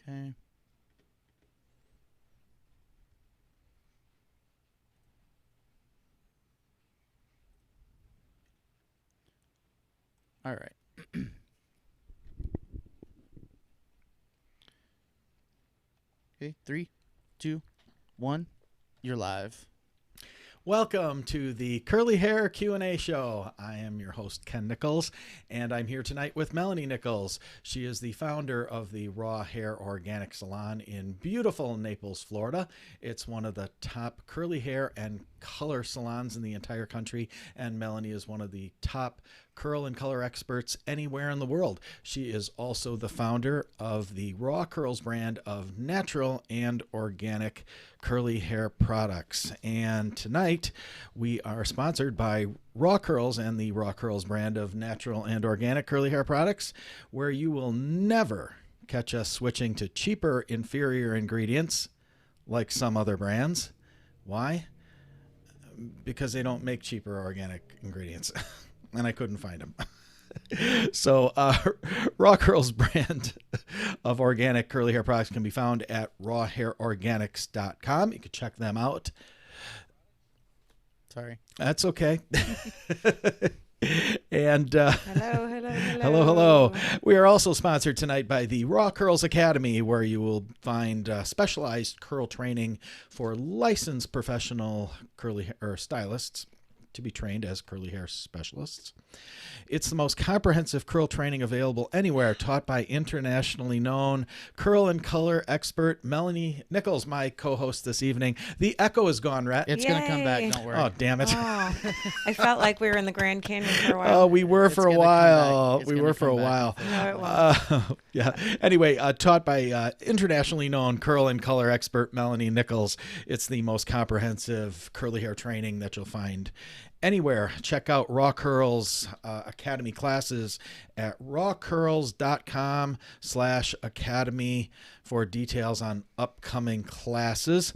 Okay. All right. Okay, 3, 2, 1. You're live. Welcome to the Curly Hair Q&A show. I am your host, Ken Nickels, and I'm here tonight with Melanie Nickels. She is the founder of the Raw Hair Organic Salon in beautiful Naples, Florida. It's one of the top curly hair and color salons in the entire country, and Melanie is one of the top curl and color experts anywhere in the world. She is also the founder of the Raw Curls brand of natural and organic curly hair products. And tonight we are sponsored by Raw Curls and the Raw Curls brand of natural and organic curly hair products, where you will never catch us switching to cheaper, inferior ingredients like some other brands. Why? Because they don't make cheaper organic ingredients. And I couldn't find them. So Raw Curls brand of organic curly hair products can be found at rawhairorganics.com. You can check them out. Sorry. That's okay. And Hello. We are also sponsored tonight by the Raw Curls Academy, where you will find specialized curl training for licensed professional curly hair stylists to be trained as curly hair specialists. It's the most comprehensive curl training available anywhere, taught by internationally known curl and color expert Melanie Nickels, my co-host this evening. The echo is gone, Rhett. It's going to come back. Yay. Don't worry. Oh, damn it. Oh, I felt like we were in the Grand Canyon for a while. Oh, we were It's for a gonna come while. back. It's We gonna were for a come back. while. No, it won't. Yeah. Anyway, taught by internationally known curl and color expert Melanie Nickels. It's the most comprehensive curly hair training that you'll find anywhere. Check out Raw Curls Academy classes at rawcurls.com/academy for details on upcoming classes.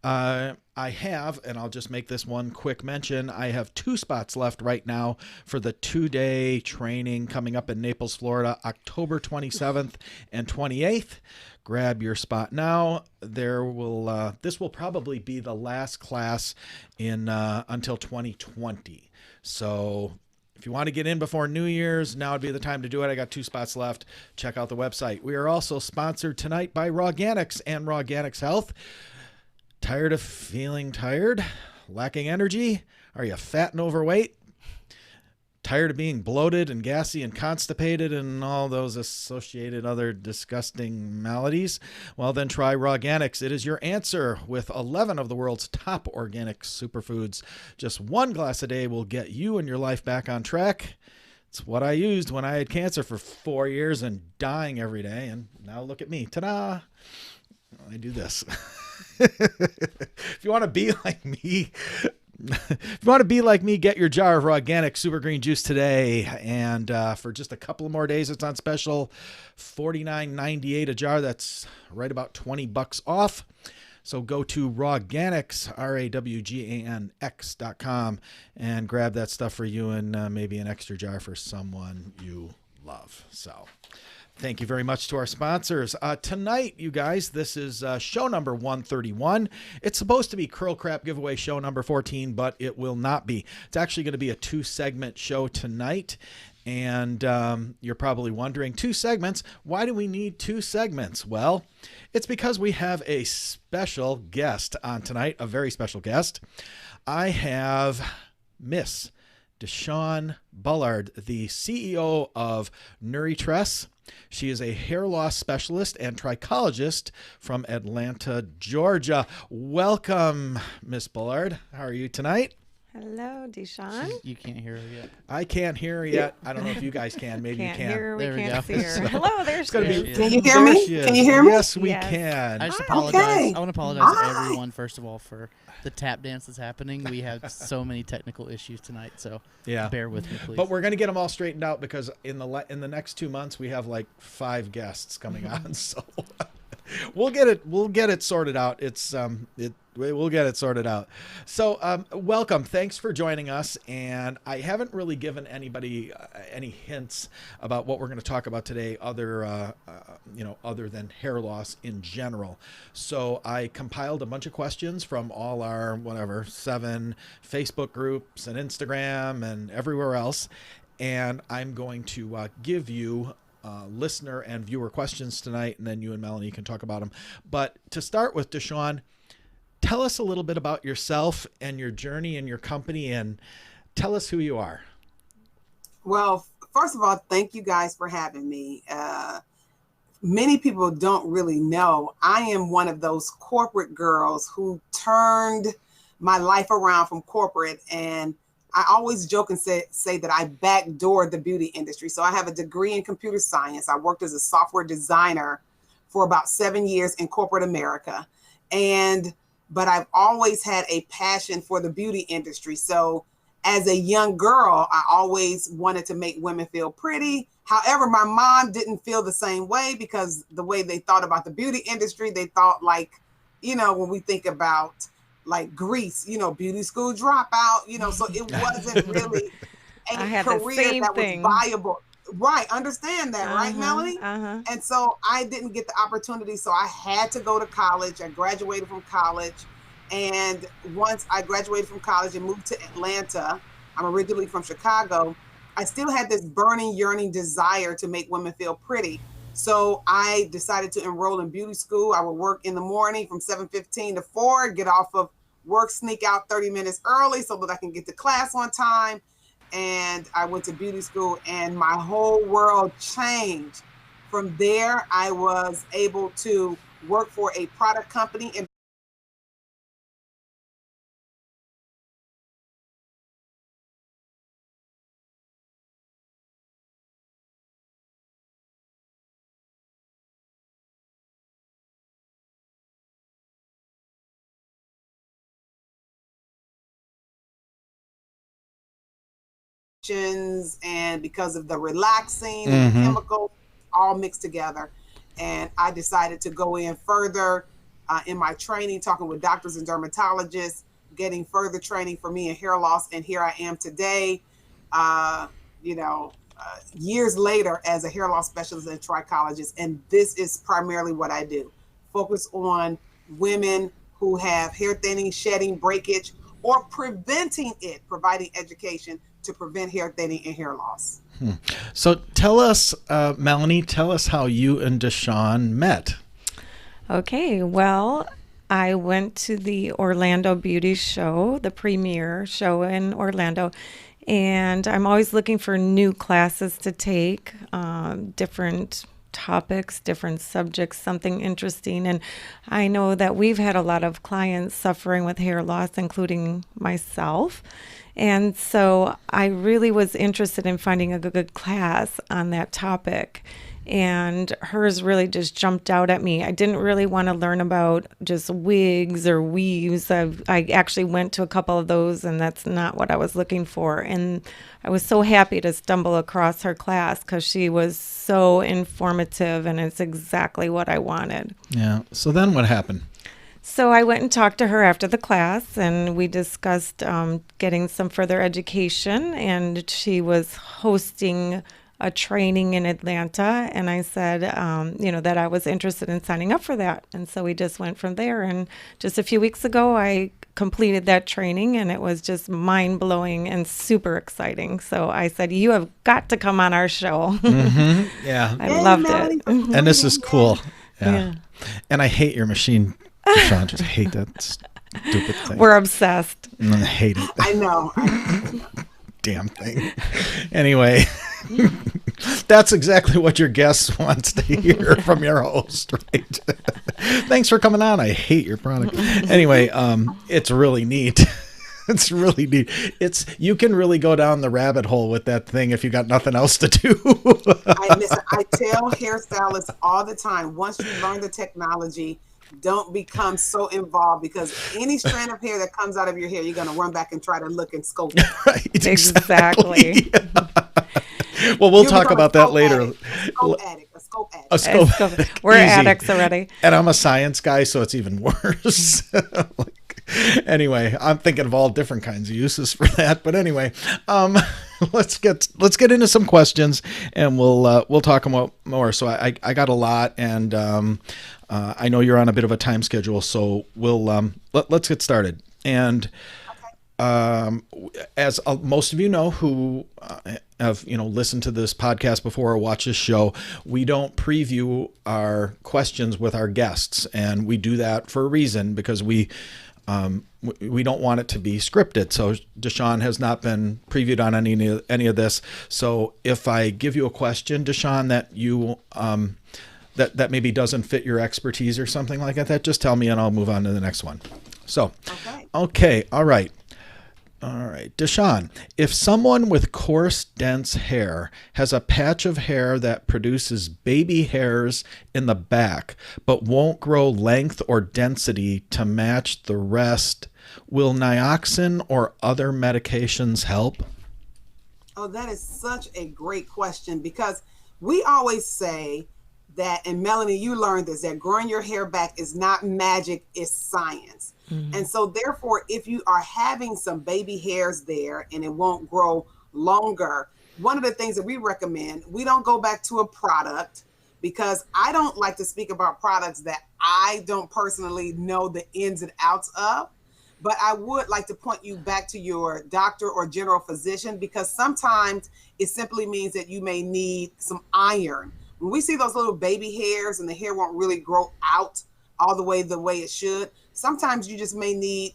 I have, and I'll just make this one quick mention, I have 2 spots left right now for the 2-day training coming up in Naples, Florida, October 27th and 28th. Grab your spot now. This will probably be the last class in until 2020. So if you want to get in before New Year's, now would be the time to do it. I got 2 spots left. Check out the website. We are also sponsored tonight by RawganX and RawganX Health. Tired of feeling tired? Lacking energy? Are you fat and overweight? Tired of being bloated and gassy and constipated and all those associated other disgusting maladies? Well, then try RawganX. It is your answer with 11 of the world's top organic superfoods. Just 1 glass a day will get you and your life back on track. It's what I used when I had cancer for 4 years and dying every day. And now look at me. Ta-da! I do this. If you want to be like me, get your jar of RawganX Super Green Juice today. And for just a couple of more days, it's on special, $49.98 a jar. That's right about $20 off. So go to RawganX, RawganX.com, and grab that stuff for you and maybe an extra jar for someone you love. So thank you very much to our sponsors. Tonight, you guys, this is show number 131. It's supposed to be Curl Crap Giveaway show number 14, but it will not be. It's actually going to be a 2-segment show tonight. And you're probably wondering, 2 segments? Why do we need 2 segments? Well, it's because we have a special guest on tonight, a very special guest. I have Miss DeShawn Bullard, the CEO of NouriTress. She is a hair loss specialist and trichologist from Atlanta, Georgia. Welcome, Miss Bullard. How are you tonight? Hello, DeShawn. You can't hear her yet. I can't hear her yet. I don't know if you guys can. Maybe Can't you can. hear her. There We we can't go. see her. Hello, there's It's gonna There be. she Can is. you hear There me? she is. Can you hear me? Yes, we Yes. can. I just Okay. apologize. I want to apologize to Hi. everyone, first of all, for the tap dance that's happening. We have so many technical issues tonight, so Yeah. bear with me, please. But we're going to get them all straightened out because in the next 2 months we have like 5 guests coming on, so we'll get it sorted out. It's We'll get it sorted out. So, welcome. Thanks for joining us. And I haven't really given anybody any hints about what we're going to talk about today, other than hair loss in general. So I compiled a bunch of questions from all our 7 Facebook groups and Instagram and everywhere else. And I'm going to give you listener and viewer questions tonight, and then you and Melanie can talk about them. But to start with, DeShawn, tell us a little bit about yourself and your journey and your company, and tell us who you are. Well, first of all, thank you guys for having me. Many people don't really know I am one of those corporate girls who turned my life around from corporate, and I always joke and say that I backdoored the beauty industry. So I have a degree in computer science. I worked as a software designer for about 7 years in corporate America. But I've always had a passion for the beauty industry. So as a young girl, I always wanted to make women feel pretty. However, my mom didn't feel the same way, because the way they thought about the beauty industry, they thought when we think about like Greece, beauty school dropout, so it wasn't really a career that was viable. Right. Understand that, right, Melanie? And so I didn't get the opportunity. So I had to go to college. I graduated from college. And once I graduated from college and moved to Atlanta, I'm originally from Chicago, I still had this burning, yearning desire to make women feel pretty. So I decided to enroll in beauty school. I would work in the morning from 7:15 to 4, get off of work, sneak out 30 minutes early so that I can get to class on time. And I went to beauty school, and my whole world changed. From there, I was able to work for a product company in and because of the relaxing and the chemicals all mixed together. And I decided to go in further in my training, talking with doctors and dermatologists, getting further training for me in hair loss. And here I am today, years later as a hair loss specialist and trichologist. And this is primarily what I do. Focus on women who have hair thinning, shedding, breakage, or preventing it, providing education to prevent hair thinning and hair loss. So tell us, Melanie, tell us how you and DeShawn met. Okay, well, I went to the Orlando Beauty Show, the premier show in Orlando, and I'm always looking for new classes to take, different topics, different subjects, something interesting. And I know that we've had a lot of clients suffering with hair loss, including myself. And so I really was interested in finding a good class on that topic. And hers really just jumped out at me. I didn't really want to learn about just wigs or weaves. I actually went to a couple of those, and that's not what I was looking for. And I was so happy to stumble across her class because she was so informative, and it's exactly what I wanted. Yeah. So then what happened? So I went and talked to her after the class, and we discussed getting some further education, and she was hosting a training in Atlanta, and I said, that I was interested in signing up for that. And so we just went from there. And just a few weeks ago, I completed that training, and it was just mind-blowing and super exciting. So I said, you have got to come on our show. Yeah. I loved it. And this is cool. Yeah. And I hate your machine, DeShawn. Just hate that stupid thing. We're obsessed. I hate it. I know. Damn thing. Anyway, that's exactly what your guest wants to hear from your host, right? Thanks for coming on. I hate your product. Anyway, it's really neat. It's really neat. You can really go down the rabbit hole with that thing if you got nothing else to do. I tell hairstylists all the time, once you learn the technology, don't become so involved, because any strand of hair that comes out of your hair, you're going to run back and try to look and scope it. Right, exactly. Well, we'll talk about that later. A scope addict. We're addicts already. And I'm a science guy, so it's even worse. Anyway, I'm thinking of all different kinds of uses for that. But anyway, let's get into some questions, and we'll talk about more. So I got a lot, and I know you're on a bit of a time schedule, so let's get started. And as most of you know who have listened to this podcast before or watched this show, we don't preview our questions with our guests, and we do that for a reason, because we don't want it to be scripted. So DeShawn has not been previewed on any of this. So if I give you a question, DeShawn, that you that maybe doesn't fit your expertise or something like that, just tell me and I'll move on to the next one. So, okay, all right. DeShawn, if someone with coarse, dense hair has a patch of hair that produces baby hairs in the back, but won't grow length or density to match the rest, will Nioxin or other medications help? Oh, that is such a great question, because we always say that, and Melanie, you learned this, that growing your hair back is not magic, it's science. Mm-hmm. And so therefore, if you are having some baby hairs there and it won't grow longer, one of the things that we recommend, we don't go back to a product, because I don't like to speak about products that I don't personally know the ins and outs of. But I would like to point you back to your doctor or general physician, because sometimes it simply means that you may need some iron. When we see those little baby hairs and the hair won't really grow out all the way it should, sometimes you just may need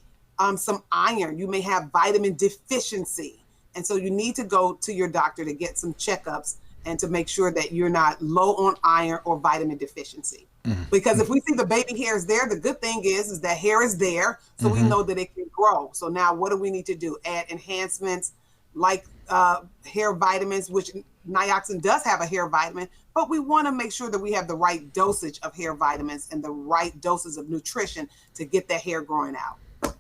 some iron. You may have vitamin deficiency. And so you need to go to your doctor to get some checkups and to make sure that you're not low on iron or vitamin deficiency. Mm-hmm. Because if we see the baby hairs there, the good thing is that hair is there, so we know that it can grow. So now what do we need to do? Add enhancements like hair vitamins, which Nioxin does have a hair vitamin, but we want to make sure that we have the right dosage of hair vitamins and the right doses of nutrition to get that hair growing out.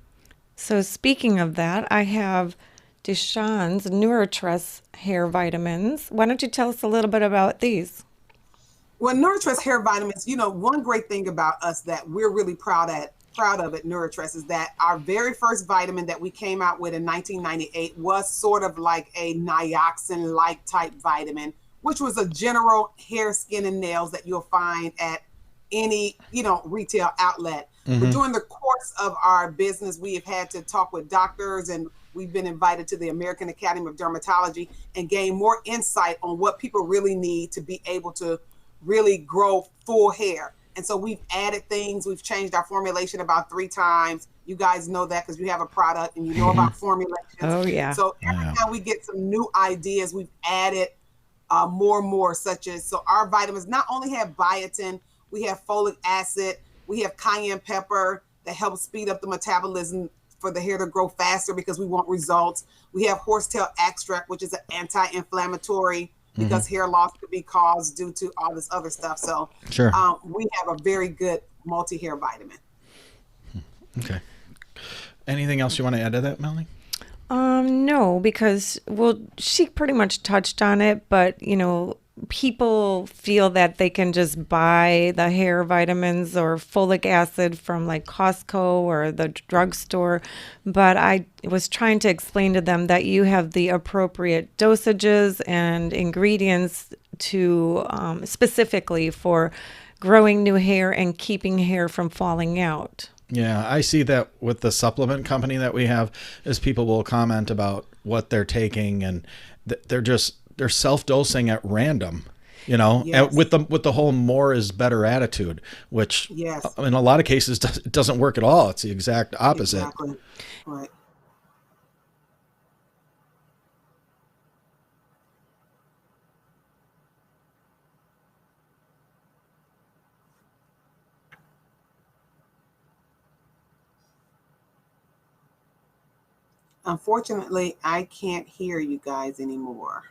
So speaking of that, I have DeShawn's NouriTress hair vitamins. Why don't you tell us a little bit about these? Well, NouriTress hair vitamins, one great thing about us that we're really proud of at NouriTress is that our very first vitamin that we came out with in 1998 was sort of like a Nioxin-like type vitamin, which was a general hair, skin, and nails that you'll find at any, retail outlet. Mm-hmm. But during the course of our business, we have had to talk with doctors, and we've been invited to the American Academy of Dermatology and gain more insight on what people really need to be able to really grow full hair. And so we've added things. We've changed our formulation about 3 times. You guys know that because you have a product and you know about formulations. Oh, yeah. So every time we get some new ideas, we've added more and more, so our vitamins not only have biotin, we have folic acid, we have cayenne pepper that helps speed up the metabolism for the hair to grow faster because we want results. We have horsetail extract, which is an anti-inflammatory, because hair loss could be caused due to all this other stuff. So sure. We have a very good multi-hair vitamin. Okay. Anything else you want to add to that, Melanie? No, because, she pretty much touched on it, but, people feel that they can just buy the hair vitamins or folic acid from like Costco or the drugstore. But I was trying to explain to them that you have the appropriate dosages and ingredients to specifically for growing new hair and keeping hair from falling out. Yeah, I see that with the supplement company that we have, is people will comment about what they're taking, and they're self-dosing at random, yes. with the whole more is better attitude, which yes. in a lot of cases doesn't work at all. It's the exact opposite. Exactly. Right. Unfortunately, I can't hear you guys anymore.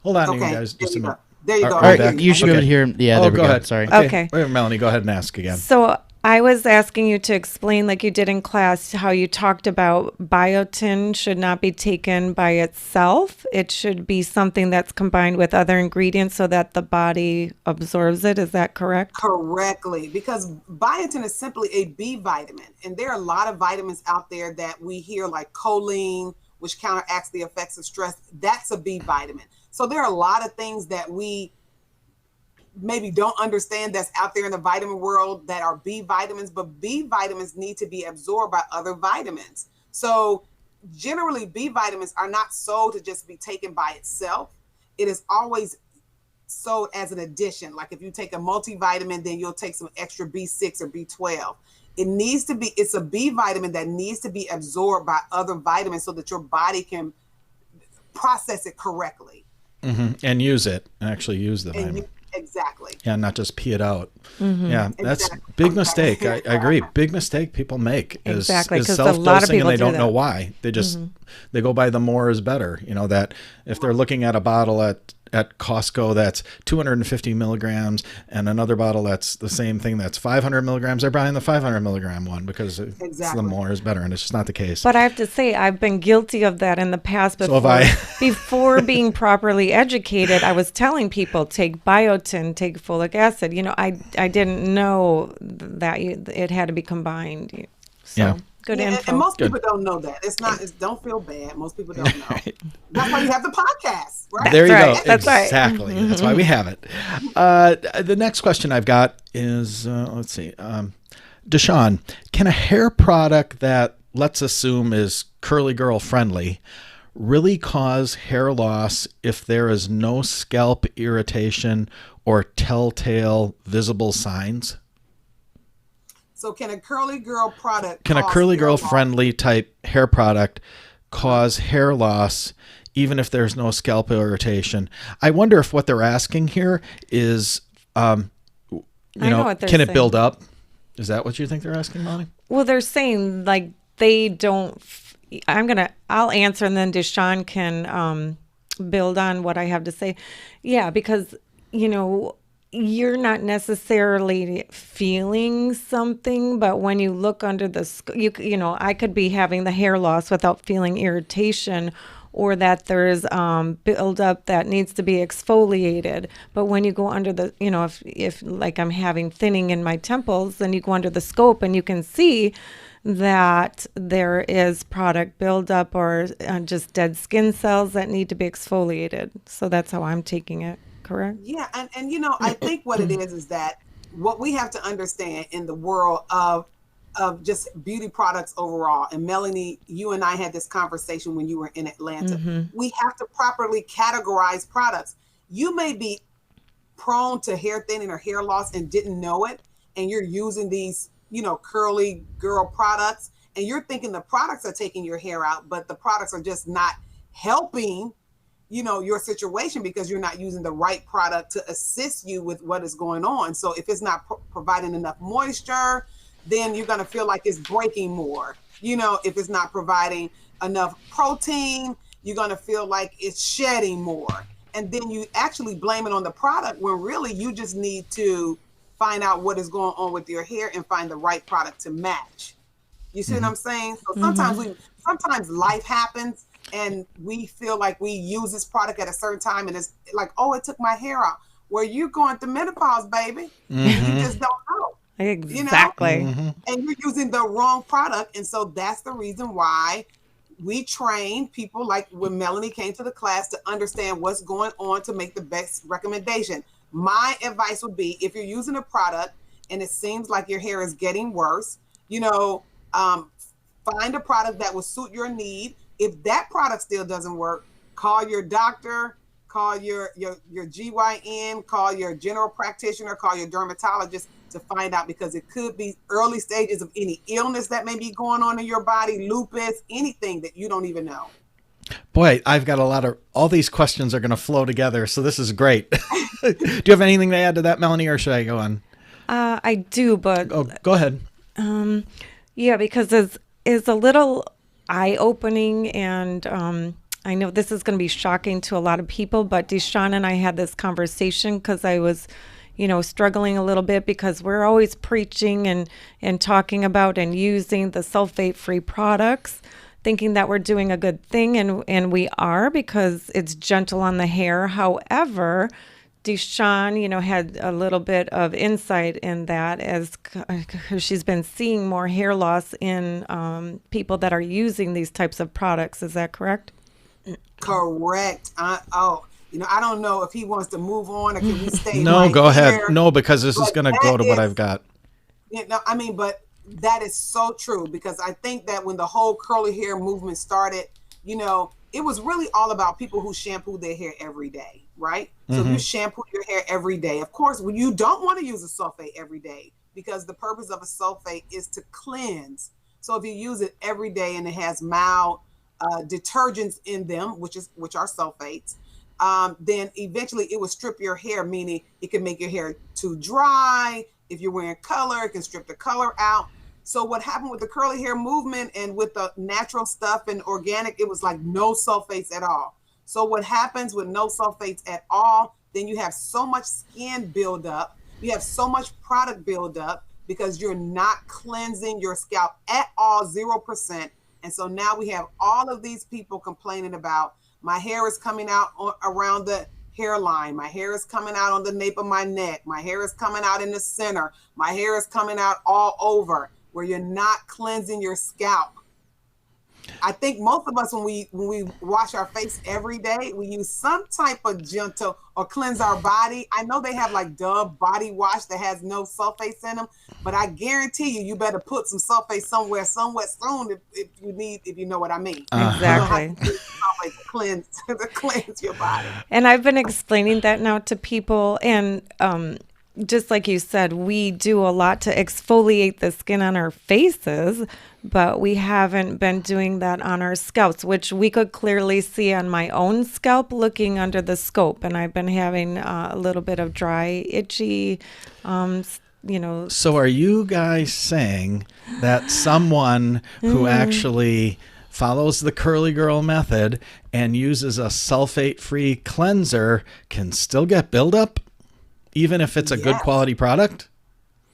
Hold on, okay. You guys. Just a minute. There you go. All right, you should be able to hear him. Yeah, there we go go. ahead. Sorry. Okay. Melanie, go ahead and ask again. So I was asking you to explain, like you did in class, how you talked about biotin should not be taken by itself. It should be something that's combined with other ingredients so that the body absorbs it. Is that correct? Correctly, because biotin is simply a B vitamin. And there are a lot of vitamins out there that we hear, like choline, which counteracts the effects of stress. That's a B vitamin. So there are a lot of things that we maybe don't understand that's out there in the vitamin world that are B vitamins, but B vitamins need to be absorbed by other vitamins. So generally B vitamins are not sold to just be taken by itself. It is always sold as an addition. Like if you take a multivitamin, then you'll take some extra B6 or B12. It's a B vitamin that needs to be absorbed by other vitamins so that your body can process it correctly. And use it, and actually use the vitamin. Exactly. Yeah, not just pee it out. Yeah, that's big mistake. I agree. Big mistake people make is self-dosing, and they don't know why. They just they go by the more is better. You know, that if they're looking at a bottle at Costco that's 250 milligrams and another bottle that's the same thing that's 500 milligrams, they're buying the 500 milligram one because it's the more is better, and it's just not the case. But I have to say, I've been guilty of that in the past. Before, so have I. Before being properly educated, I was telling people, take biotin, take folic acid. You know, I didn't know that it had to be combined. So. Yeah. Good info. And most people don't know that. Don't feel bad. Most people don't know. That's why you have the podcast, right? There you go. That's exactly. Right. That's why we have it. The next question I've got is, let's see. DeShawn, can a hair product that, let's assume, is curly girl friendly really cause hair loss if there is no scalp irritation or telltale visible signs? So can a curly girl product friendly type hair product cause hair loss even if there's no scalp irritation? I wonder if what they're asking here is, can it build up? Is that what you think they're asking, Melanie? Well, they're saying like they don't. I'll answer, and then DeShawn can build on what I have to say. Yeah, because you're not necessarily feeling something, but when you look under the, I could be having the hair loss without feeling irritation, or that there's buildup that needs to be exfoliated. But when you go under the, if like I'm having thinning in my temples, then you go under the scope and you can see that there is product buildup or just dead skin cells that need to be exfoliated. So that's how I'm taking it. Correct? Yeah. And I think what it is that what we have to understand in the world of just beauty products overall. And Melanie, you and I had this conversation when you were in Atlanta. We have to properly categorize products. You may be prone to hair thinning or hair loss and didn't know it. And you're using these, curly girl products, and you're thinking the products are taking your hair out, but the products are just not helping your situation because you're not using the right product to assist you with what is going on. So if it's not providing enough moisture, then you're going to feel like it's breaking more. If it's not providing enough protein, you're going to feel like it's shedding more. And then you actually blame it on the product when really you just need to find out what is going on with your hair and find the right product to match. You see what I'm saying? So sometimes life happens and we feel like we use this product at a certain time and it's like, oh, it took my hair out. Well, you're going through menopause, baby. You just don't know. Exactly. And you're using the wrong product. And so that's the reason why we train people, like when Melanie came to the class, to understand what's going on to make the best recommendation. My advice would be, if you're using a product and it seems like your hair is getting worse, find a product that will suit your need. If that product still doesn't work, call your doctor, call your GYN, call your general practitioner, call your dermatologist to find out, because it could be early stages of any illness that may be going on in your body, lupus, anything that you don't even know. Boy, I've got all these questions are going to flow together, so this is great. Do you have anything to add to that, Melanie, or should I go on? I do, but... Oh, go ahead. Yeah, because it's a little eye-opening, and I know this is going to be shocking to a lot of people, but DeShawn and I had this conversation because I was, struggling a little bit because we're always preaching and talking about and using the sulfate-free products, thinking that we're doing a good thing, and we are, because it's gentle on the hair. However, DeShawn, had a little bit of insight in that, as she's been seeing more hair loss in people that are using these types of products. Is that correct? Correct. I don't know if he wants to move on or can we stay No, go ahead. here? No, because this is going to go to what I've got. But that is so true, because I think that when the whole curly hair movement started, it was really all about people who shampoo their hair every day, right? So if you shampoo your hair every day, of course, when you don't want to use a sulfate every day, because the purpose of a sulfate is to cleanse. So if you use it every day and it has mild detergents in them, which are sulfates, then eventually it will strip your hair, meaning it can make your hair too dry. If you're wearing color, it can strip the color out. So what happened with the curly hair movement and with the natural stuff and organic, it was like no sulfates at all. So what happens with no sulfates at all, then you have so much skin buildup, you have so much product buildup because you're not cleansing your scalp at all, 0%. And so now we have all of these people complaining about, my hair is coming out around the hairline, my hair is coming out on the nape of my neck, my hair is coming out in the center, my hair is coming out all over, where you're not cleansing your scalp. I think most of us, when we wash our face every day, we use some type of gentle or cleanse our body. I know they have like Dove body wash that has no sulfates in them, but I guarantee you better put some sulfates somewhere soon if you know what I mean. Exactly. To cleanse your body. And I've been explaining that now to people, and just like you said, we do a lot to exfoliate the skin on our faces, but we haven't been doing that on our scalps, which we could clearly see on my own scalp looking under the scope. And I've been having a little bit of dry, itchy, So are you guys saying that someone who actually follows the curly girl method and uses a sulfate-free cleanser can still get buildup, even if it's a good quality product?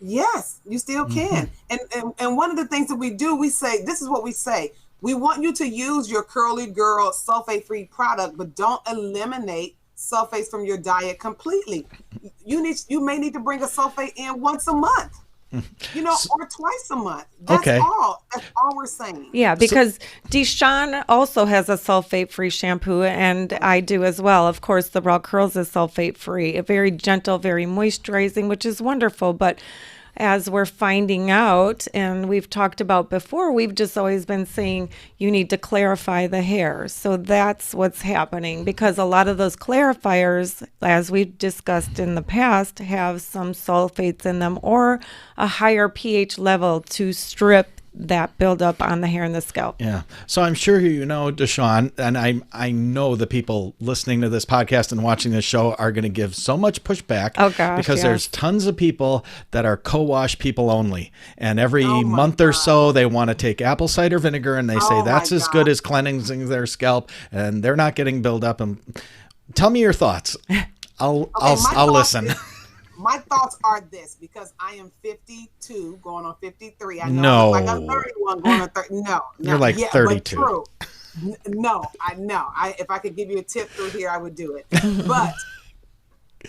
Yes, you still can. And one of the things that we do, we say, this is what we say. We want you to use your curly girl sulfate-free product, but don't eliminate sulfates from your diet completely. You may need to bring a sulfate in once a month. Or twice a month. That's all we're saying. Yeah, because DeShawn also has a sulfate-free shampoo, and I do as well. Of course, the Raw Curls is sulfate-free. Very gentle, very moisturizing, which is wonderful. But as we're finding out, and we've talked about before, we've just always been saying you need to clarify the hair. So that's what's happening, because a lot of those clarifiers, as we've discussed in the past, have some sulfates in them or a higher pH level to strip that buildup on the hair and the scalp. Yeah. So I'm sure DeShawn, and I know the people listening to this podcast and watching this show are going to give so much pushback. Oh gosh, because there's tons of people that are co-wash people only, and every month or so they want to take apple cider vinegar and they say that's as good as cleansing their scalp, and they're not getting buildup. And tell me your thoughts. I'll listen. My thoughts are this, because I am 52 going on 53. I know I'm like I'm 31 going on 30. No, you're like 32. But true. No, I know. If I could give you a tip through here, I would do it. But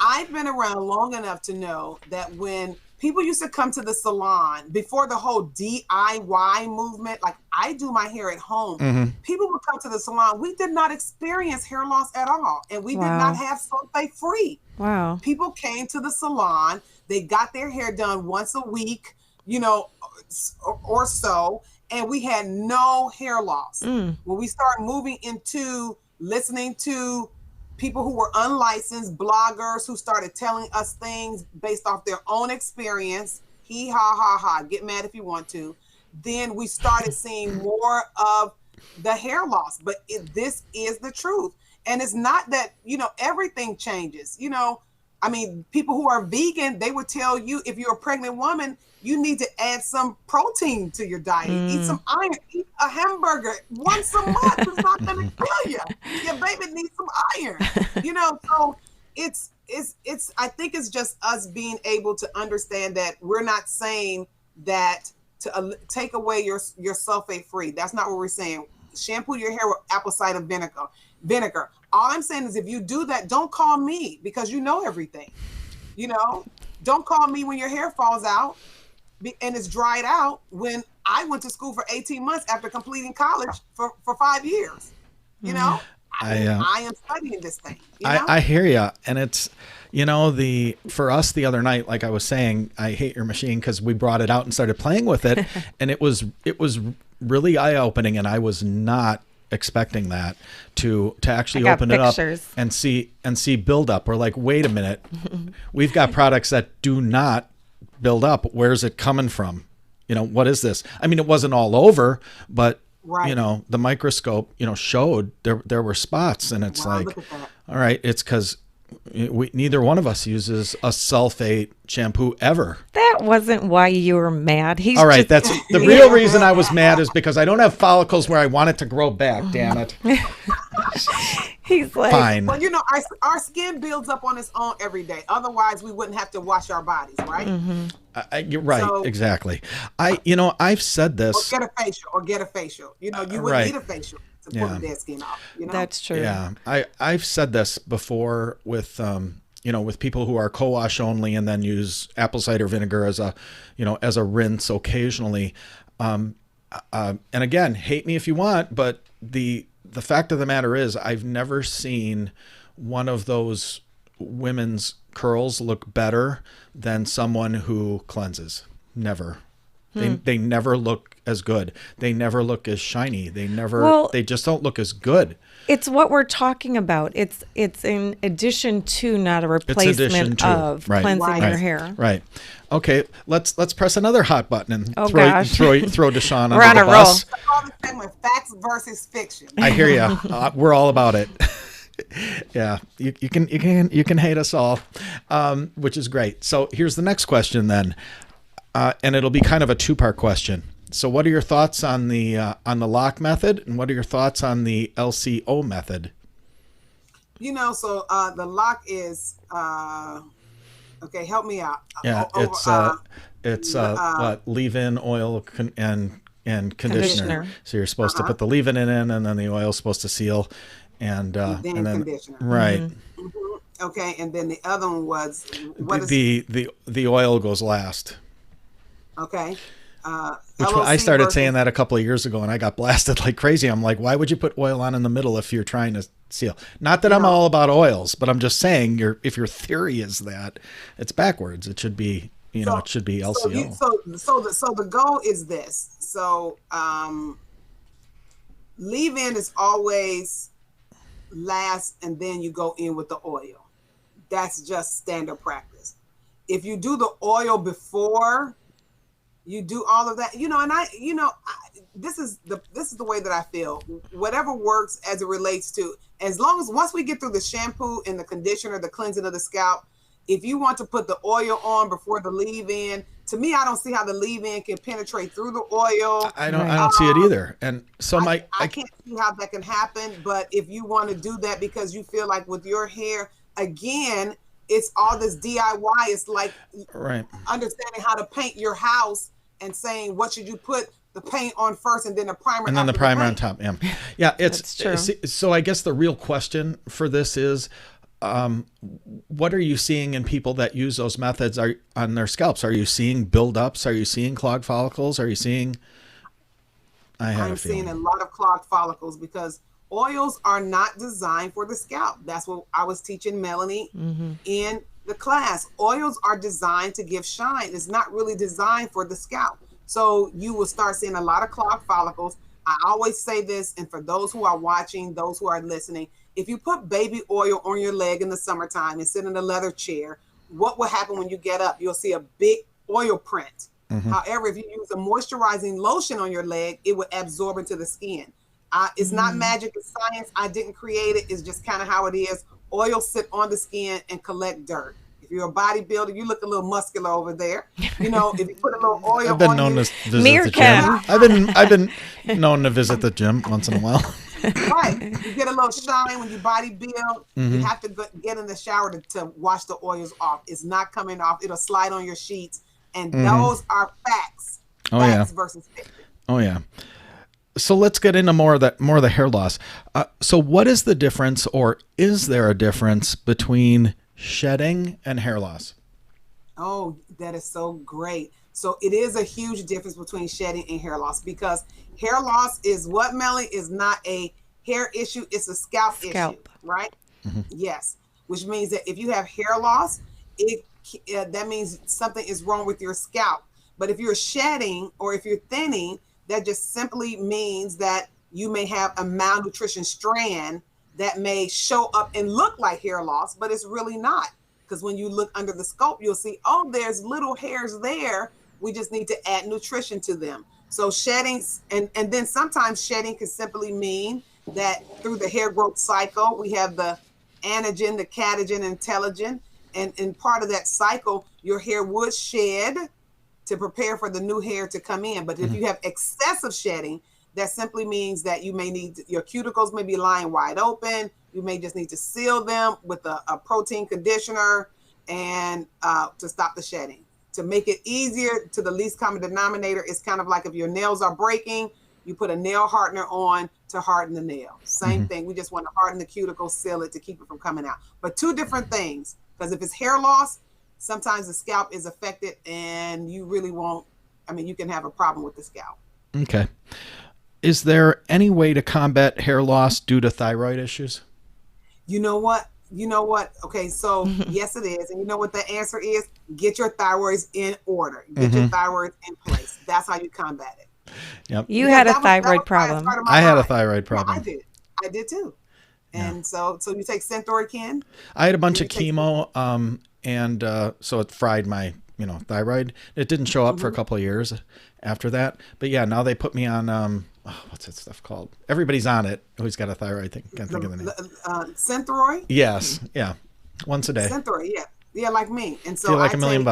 I've been around long enough to know that when people used to come to the salon before the whole DIY movement, like I do my hair at home, people would come to the salon. We did not experience hair loss at all. And we did not have sulfate free. Wow. People came to the salon, they got their hair done once a week, or so, and we had no hair loss. When we started moving into listening to people who were unlicensed, bloggers who started telling us things based off their own experience, ha ha ha, get mad if you want to, then we started seeing more of the hair loss. But this is the truth. And it's not that, everything changes. People who are vegan, they would tell you, if you're a pregnant woman, you need to add some protein to your diet. Eat some iron. Eat a hamburger once a month. It's not going to kill you. Your baby needs some iron. So it's I think it's just us being able to understand that we're not saying that to take away your sulfate free. That's not what we're saying. Shampoo your hair with apple cider vinegar. All I'm saying is if you do that, don't call me because you know everything. You know, don't call me when your hair falls out and it's dried out when I went to school for 18 months after completing college for 5 years. You know, I am studying this thing. You know? I hear you. And it's, you know, for us the other night, like I was saying, I hate your machine because we brought it out and started playing with it. And it was really eye-opening, and I was not expecting that to actually open it up and see build up. We're like, wait a minute, we've got products that do not build up. Where's it coming from? You know, what is this? I mean, it wasn't all over, but you know, the microscope, you know, showed there were spots, and it's like, all right, it's because neither one of us uses a sulfate shampoo ever. That wasn't why you were mad. All right, that's the real reason I was mad is because I don't have follicles where I want it to grow back. Damn it. He's like, fine. Well, you know, our skin builds up on its own every day. Otherwise, we wouldn't have to wash our bodies, right? You're right. So, exactly. I've said this. Or get a facial. You know, you wouldn't need a facial to pull the dead skin off. You know? That's true. Yeah. I've said this before with, you know, with people who are co-wash only and then use apple cider vinegar as a rinse occasionally. And again, hate me if you want, but the fact of the matter is I've never seen one of those women's curls look better than someone who cleanses. Never. They never look as good. They never look as shiny. They just don't look as good. It's what we're talking about. It's in addition to, not a replacement of cleansing your hair. Right. Okay. Let's press another hot button and throw DeShawn We're under on the a roll. bus. With facts versus fiction. I hear you. We're all about it. Yeah, you can hate us all, which is great. So here's the next question then, and it'll be kind of a two-part question. So what are your thoughts on the lock method, and what are your thoughts on the LCO method? You know, so the lock is okay. Help me out. Yeah, it's what leave-in oil and conditioner. So you're supposed to put the leave-in in, and then the oil's supposed to seal. And then conditioner. Right. Mm-hmm. Okay, and then the other one was the oil goes last. Okay. Which I started saying that a couple of years ago, and I got blasted like crazy. I'm like, why would you put oil on in the middle if you're trying to seal? Not that I'm all about oils, but I'm just saying if your theory is that, it's backwards. It should be, it should be LCO. So the goal is this. So leave-in is always last, and then you go in with the oil. That's just standard practice. If you do the oil before you do all of that, this is the way that I feel. Whatever works as it relates to, as long as once we get through the shampoo and the conditioner, the cleansing of the scalp, if you want to put the oil on before the leave-in, to me, I don't see how the leave-in can penetrate through the oil. I don't see it either. And so I can't see how that can happen. But if you want to do that because you feel like with your hair, again, it's all this DIY. It's like understanding how to paint your house and saying, what should you put the paint on first and then the primer and then the primer on top. Yeah, That's true. So I guess the real question for this is, what are you seeing in people that use those methods on their scalps? Are you seeing buildups? Are you seeing clogged follicles? Are you seeing? I'm seeing a lot of clogged follicles because oils are not designed for the scalp. That's what I was teaching Melanie in the class. Oils are designed to give shine. It's not really designed for the scalp. So you will start seeing a lot of clogged follicles. I always say this, and for those who are watching, those who are listening, if you put baby oil on your leg in the summertime and sit in a leather chair, what will happen when you get up? You'll see a big oil print. However, if you use a moisturizing lotion on your leg, it will absorb into the skin. It's not magic, it's science. I didn't create it. It's just kind of how it is. Oils sit on the skin and collect dirt. If you're a bodybuilder, you look a little muscular over there. If you put a little oil I've been on known you, to visit the gym. I've been known to visit the gym once in a while. Right. You get a little shine when you body build. Mm-hmm. You have to get in the shower to wash the oils off. It's not coming off. It'll slide on your sheets. And those are facts. Oh, Facts versus fiction. Oh, yeah. So let's get into more of the hair loss. So what is the difference, or is there a difference between shedding and hair loss? Oh, that is so great. So it is a huge difference between shedding and hair loss, because hair loss is what, Melly, is not a hair issue. It's a scalp issue, right? Mm-hmm. Yes. Which means that if you have hair loss, that means something is wrong with your scalp. But if you're shedding or if you're thinning, that just simply means that you may have a malnutrition strand that may show up and look like hair loss, but it's really not. Because when you look under the scope, you'll see, oh, there's little hairs there. We just need to add nutrition to them. So shedding, and then sometimes shedding can simply mean that through the hair growth cycle, we have the anagen, the catagen, and telogen. And in part of that cycle, your hair would shed to prepare for the new hair to come in. But if you have excessive shedding, that simply means that you may need, your cuticles may be lying wide open. You may just need to seal them with a protein conditioner and to stop the shedding. To make it easier, to the least common denominator, it's kind of like if your nails are breaking, you put a nail hardener on to harden the nail. Same thing. We just want to harden the cuticle, seal it to keep it from coming out. But two different things, because if it's hair loss, sometimes the scalp is affected and you really won't, you can have a problem with the scalp. Okay. Is there any way to combat hair loss due to thyroid issues? You know what? Okay, so yes, it is. And you know what the answer is? Get your thyroids in order. Get your thyroids in place. That's how you combat it. Yep. You had a thyroid problem. I had a thyroid problem. Yeah, I did too. And so you take Synthroid. I had a bunch of chemo, and so it fried my thyroid. It didn't show up for a couple of years after that. But yeah, now they put me on what's that stuff called? Everybody's on it who's got a thyroid thing. Can't think of the name. Synthroid? Yes. Yeah. Once a day. Synthroid, yeah. Yeah, like me. And so feel like $1 million.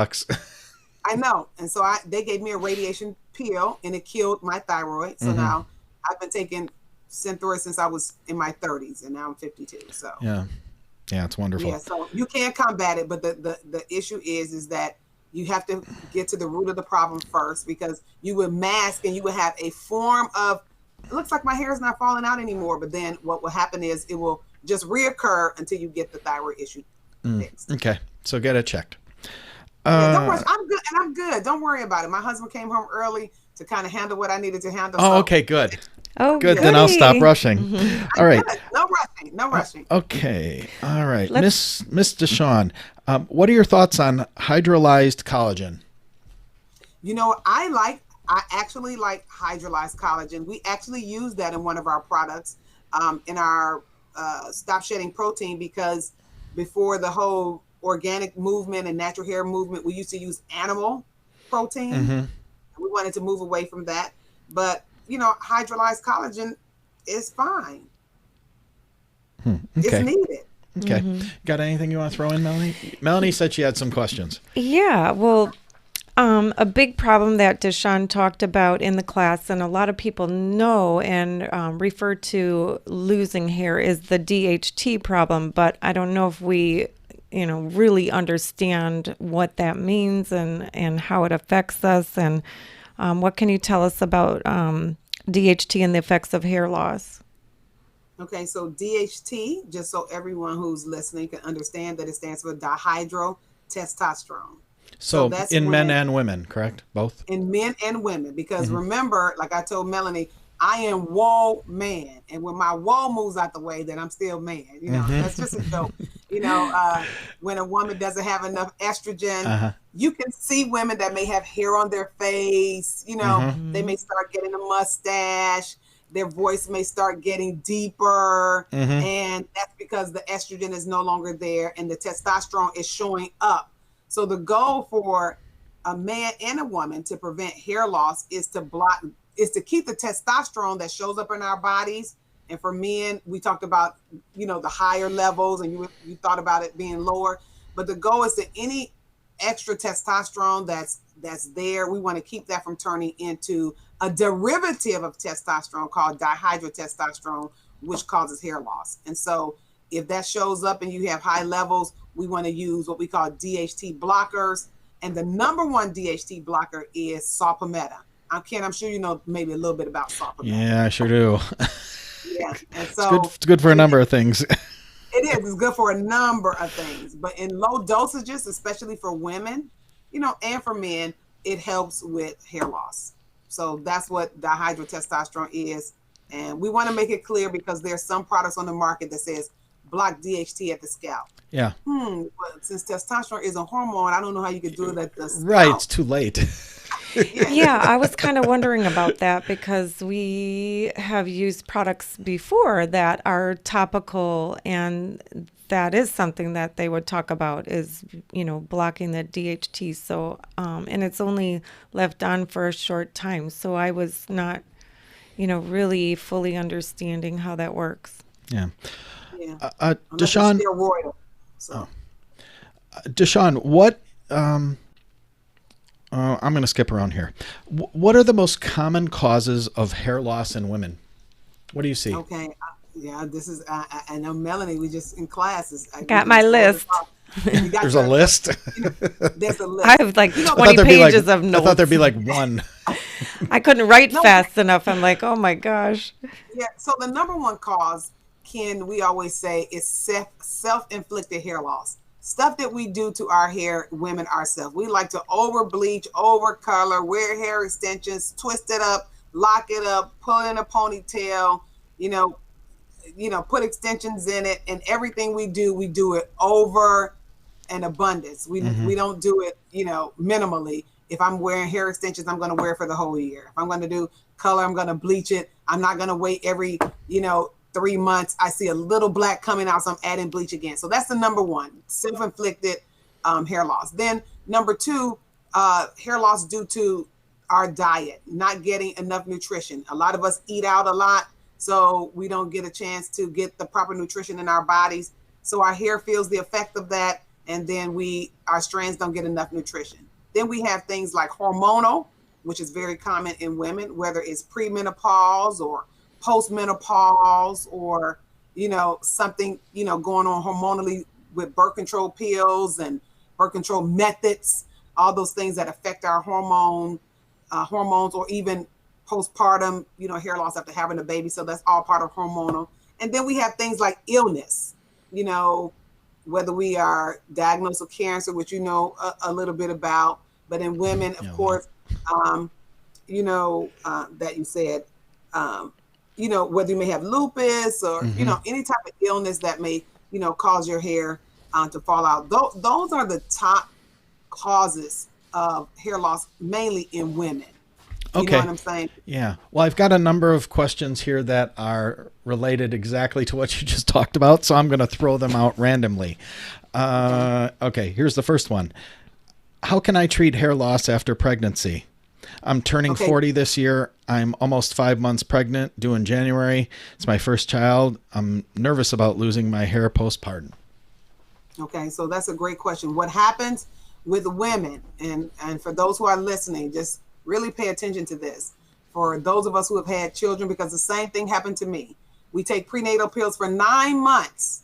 I know. And so they gave me a radiation pill and it killed my thyroid. So now I've been taking Synthroid since I was in my 30s and now I'm 52. So yeah, it's wonderful. Yeah, so you can combat it, but the issue is that you have to get to the root of the problem first, because you would mask and you would have a form of, it looks like my hair is not falling out anymore, but then what will happen is it will just reoccur until you get the thyroid issue fixed. Okay, so get it checked. Don't worry, I'm good. Don't worry about it. My husband came home early to kind of handle what I needed to handle. Oh, okay, good. Oh, good. Then I'll stop rushing. All right. Good. No rushing. Okay. All right. Miss DeShawn, what are your thoughts on hydrolyzed collagen? I actually like hydrolyzed collagen. We actually use that in one of our products, in our Stop Shedding Protein, because before the whole organic movement and natural hair movement, we used to use animal protein. We wanted to move away from that. But, hydrolyzed collagen is fine. Okay. It's needed. Okay. Got anything you want to throw in, Melanie? Melanie said she had some questions. Yeah. Well, a big problem that DeShawn talked about in the class, and a lot of people know and refer to losing hair, is the DHT problem. But I don't know if we really understand what that means and how it affects us. And what can you tell us about DHT and the effects of hair loss? Okay, so DHT, just so everyone who's listening can understand, that it stands for dihydrotestosterone. So that's in men and women, correct? Both? In men and women, because remember, like I told Melanie, I am whoa man. And when my whoa moves out the way, then I'm still man. That's just a joke. When a woman doesn't have enough estrogen, you can see women that may have hair on their face. They may start getting a mustache. Their voice may start getting deeper. And that's because the estrogen is no longer there and the testosterone is showing up. So the goal for a man and a woman to prevent hair loss is to keep the testosterone that shows up in our bodies. And for men, we talked about, the higher levels, and you thought about it being lower. But the goal is that any extra testosterone that's there, we want to keep that from turning into a derivative of testosterone called dihydrotestosterone, which causes hair loss. And so if that shows up and you have high levels, we want to use what we call DHT blockers. And the number one DHT blocker is saw palmetto. I'm sure you know maybe a little bit about saw palmetto. Yeah, I sure do. Yeah, and so it's good for a number of things. It is. It's good for a number of things, but in low dosages, especially for women, and for men, it helps with hair loss. So that's what dihydrotestosterone is, and we want to make it clear because there's some products on the market that says block DHT at the scalp. Yeah. But since testosterone is a hormone, I don't know how you could do it at the scalp. Right. It's too late. Yeah, I was kind of wondering about that because we have used products before that are topical, and that is something that they would talk about is, blocking the DHT. So, and it's only left on for a short time. So I was not, really fully understanding how that works. Yeah. Yeah. DeShawn, DeShawn, what, I'm going to skip around here. What are the most common causes of hair loss in women? What do you see? Okay. Yeah, this is, I know Melanie, we just in classes. Got my list. There's a list? There's a list. I have like 20 pages of notes. I thought there'd be like one. I couldn't write fast enough. I'm like, oh my gosh. Yeah, so the number one cause, we always say, is self-inflicted hair loss. Stuff that we do to our hair, women ourselves. We like to over bleach, over color, wear hair extensions, twist it up, lock it up, pull it in a ponytail, put extensions in it, and everything we do it over an abundance. We don't do it, minimally. If I'm wearing hair extensions, I'm going to wear it for the whole year. If I'm going to do color, I'm going to bleach it. I'm not going to wait every, 3 months. I see a little black coming out, so I'm adding bleach again. So that's the number one, self-inflicted hair loss. Then number two, hair loss due to our diet, not getting enough nutrition. A lot of us eat out a lot, so we don't get a chance to get the proper nutrition in our bodies. So our hair feels the effect of that, and then our strands don't get enough nutrition. Then we have things like hormonal, which is very common in women, whether it's premenopause or postmenopause or, something, going on hormonally with birth control pills and birth control methods, all those things that affect our hormones, or even postpartum, hair loss after having a baby. So that's all part of hormonal. And then we have things like illness, whether we are diagnosed with cancer, which a little bit about, but in women, of course, that you said, whether you may have lupus or, any type of illness that may, cause your hair to fall out. Those are the top causes of hair loss, mainly in women. You know what I'm saying? Yeah. Well, I've got a number of questions here that are related exactly to what you just talked about, so I'm going to throw them out randomly. Okay, here's the first one. How can I treat hair loss after pregnancy? I'm turning 40 this year. I'm almost 5 months pregnant, due in January. It's my first child. I'm nervous about losing my hair postpartum. Okay, so that's a great question. What happens with women, and for those who are listening, just really pay attention to this. For those of us who have had children, because the same thing happened to me. We take prenatal pills for 9 months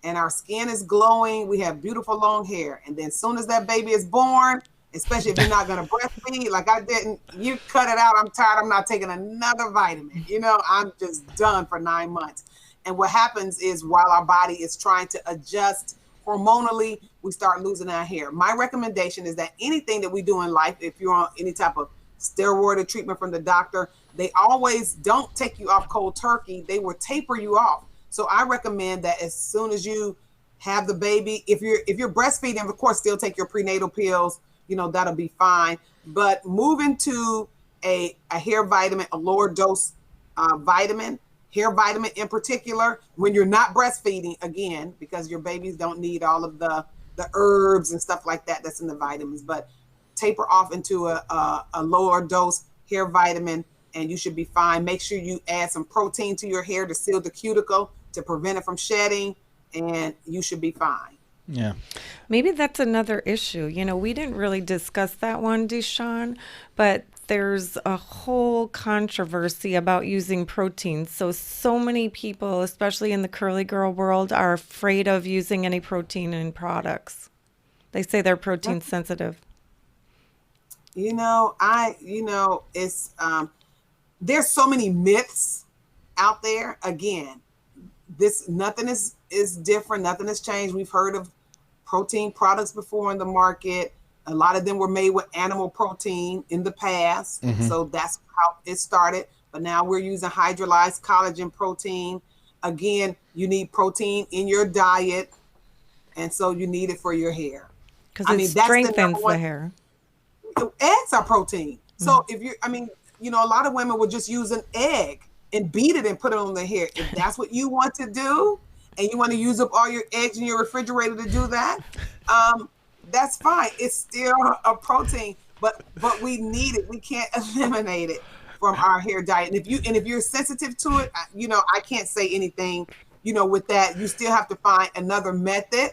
and our skin is glowing. We have beautiful long hair. And then as soon as that baby is born, especially if you're not going to breastfeed, like I didn't, you cut it out. I'm tired. I'm not taking another vitamin. I'm just done for 9 months. And what happens is while our body is trying to adjust hormonally, we start losing our hair. My recommendation is that anything that we do in life, if you're on any type of steroid treatment from the doctor, they always don't take you off cold turkey. They will taper you off. So I recommend that as soon as you have the baby, if you're breastfeeding, of course, still take your prenatal pills. That'll be fine. But move into a hair vitamin, a lower dose vitamin, hair vitamin in particular, when you're not breastfeeding, again, because your babies don't need all of the herbs and stuff like that that's in the vitamins. But taper off into a lower dose hair vitamin and you should be fine. Make sure you add some protein to your hair to seal the cuticle to prevent it from shedding, and you should be fine. Yeah. Maybe that's another issue. We didn't really discuss that one, DeShawn, but there's a whole controversy about using protein. So many people, especially in the curly girl world, are afraid of using any protein in products. They say they're protein sensitive. It's there's so many myths out there. Again, nothing is different. Nothing has changed. We've heard of protein products before in the market. A lot of them were made with animal protein in the past. So that's how it started. But now we're using hydrolyzed collagen protein. Again, you need protein in your diet. And so you need it for your hair. Because it strengthens the hair. Eggs are protein. So a lot of women will just use an egg and beat it and put it on their hair. If that's what you want to do, and you want to use up all your eggs in your refrigerator to do that, that's fine. It's still a protein, but we need it. We can't eliminate it from our hair diet. And if you're sensitive to it, I can't say anything, with that. You still have to find another method,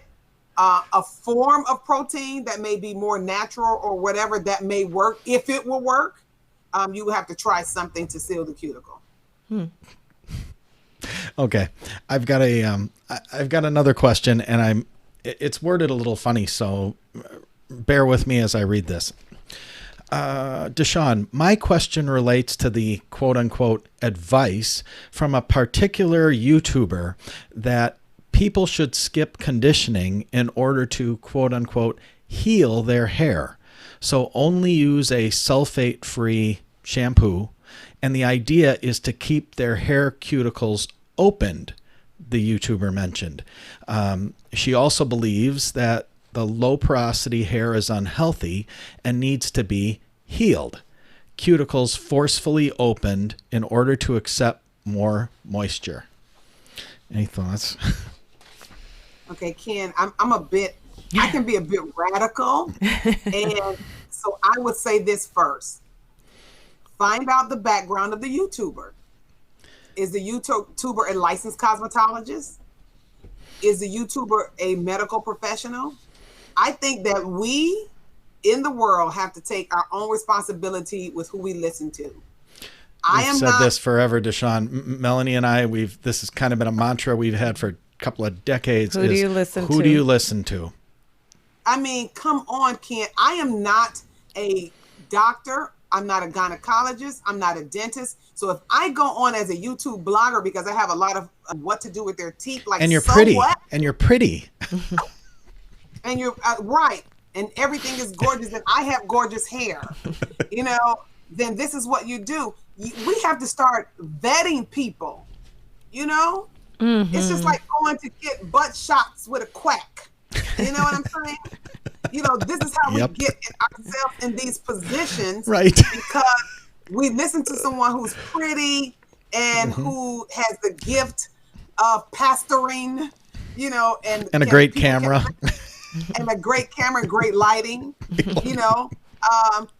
a form of protein that may be more natural or whatever that may work. If it will work, you would have to try something to seal the cuticle. Okay, I've got another question, and it's worded a little funny, so bear with me as I read this. DeShawn, my question relates to the quote unquote advice from a particular YouTuber that people should skip conditioning in order to quote unquote heal their hair. So only use a sulfate-free shampoo. And the idea is to keep their hair cuticles opened, the YouTuber mentioned. She also believes that the low porosity hair is unhealthy and needs to be healed. Cuticles forcefully opened in order to accept more moisture. Any thoughts? Okay, Ken, I can be a bit radical. And so I would say this first. Find out the background of the YouTuber. Is the YouTuber a licensed cosmetologist? Is the YouTuber a medical professional? I think that we in the world have to take our own responsibility with who we listen to. We've said this forever, DeShawn. Melanie and I, this has kind of been a mantra we've had for a couple of decades. Who do you listen to? Who do you listen to? I mean, come on, Ken. I am not a doctor. I'm not a gynecologist. I'm not a dentist. So if I go on as a YouTube blogger because I have a lot of what to do with their teeth, and you're pretty, and you're pretty, and you're right, and everything is gorgeous, and I have gorgeous hair, then this is what you do. We have to start vetting people. It's just like going to get butt shots with a quack. You know what I'm saying? This is how we get ourselves in these positions, right? Because we listen to someone who's pretty and who has the gift of pastoring, and a great camera, and a great camera, great lighting,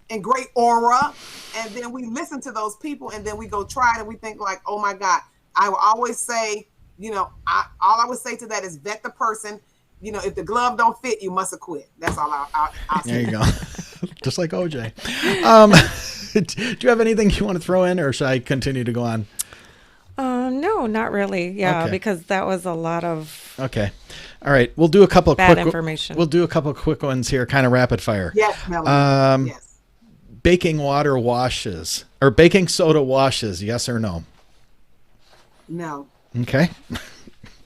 and great aura. And then we listen to those people, and then we go try it, and we think like, oh my God. I will always say, all I would say to that is vet the person. If the glove don't fit, you must have quit. That's all I'll say. There you go. Just like OJ. Do you have anything you want to throw in, or should I continue to go on? No, not really. Yeah, okay. Because that was a lot of All right. We'll do a couple bad quick information. We'll do a couple quick ones here, kind of rapid fire. Yes, Melanie. Yes. Baking water washes or baking soda washes, yes or no? No. Okay.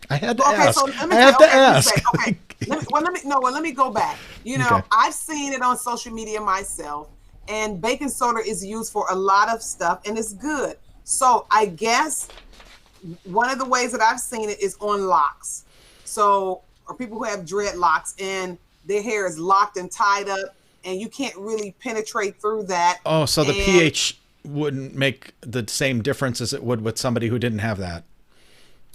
I had to ask. So I have to ask. Okay. Let me go back. I've seen it on social media myself, and baking soda is used for a lot of stuff, and it's good. So I guess one of the ways that I've seen it is on locks. So, or people who have dreadlocks and their hair is locked and tied up, and you can't really penetrate through that. Oh, so the pH wouldn't make the same difference as it would with somebody who didn't have that.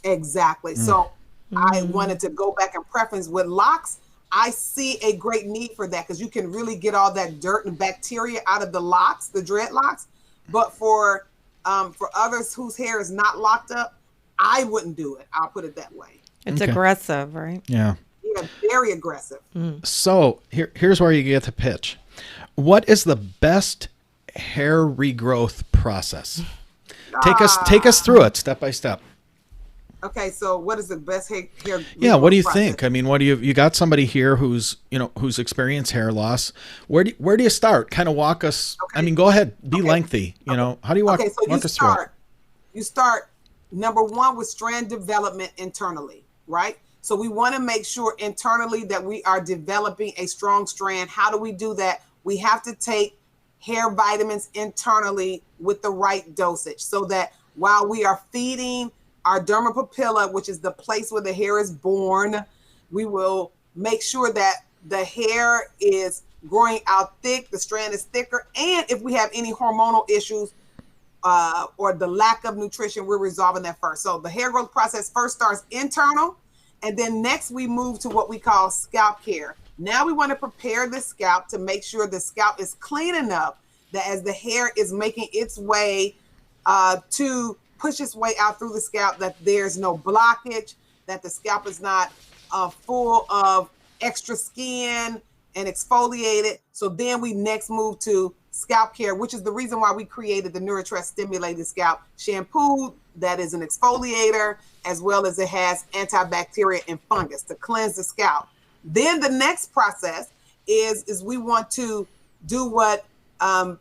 Exactly. So I wanted to go back and preference with locks. I see a great need for that because you can really get all that dirt and bacteria out of the locks, the dreadlocks. But for others whose hair is not locked up, I wouldn't do it. I'll put it that way. It's aggressive, right? Yeah. Yeah, very aggressive. So here's where you get the pitch. What is the best hair regrowth process. Take us through it step by step. Okay, so what is the best hair Yeah, what do you process? think? I mean, what do you got somebody here who's experienced hair loss? Where do you start? Kind of walk us. Okay. I mean, go ahead, be lengthy. You know, how do you walk us through it? You start number one with strand development internally, right? So we want to make sure internally that we are developing a strong strand. How do we do that? We have to take hair vitamins internally with the right dosage, so that while we are feeding our derma papilla, which is the place where the hair is born, we will make sure that the hair is growing out thick, the strand is thicker, and if we have any hormonal issues or the lack of nutrition, we're resolving that first. So the hair growth process first starts internal, and then next we move to what we call scalp care. Now we want to prepare the scalp to make sure the scalp is clean enough that as the hair is making its way to push its way out through the scalp, that there's no blockage, that the scalp is not full of extra skin and exfoliated. So then we next move to scalp care, which is the reason why we created the NouriTress Stimulated Scalp Shampoo that is an exfoliator, as well as it has antibacterial and fungus to cleanse the scalp. Then the next process is we want to do what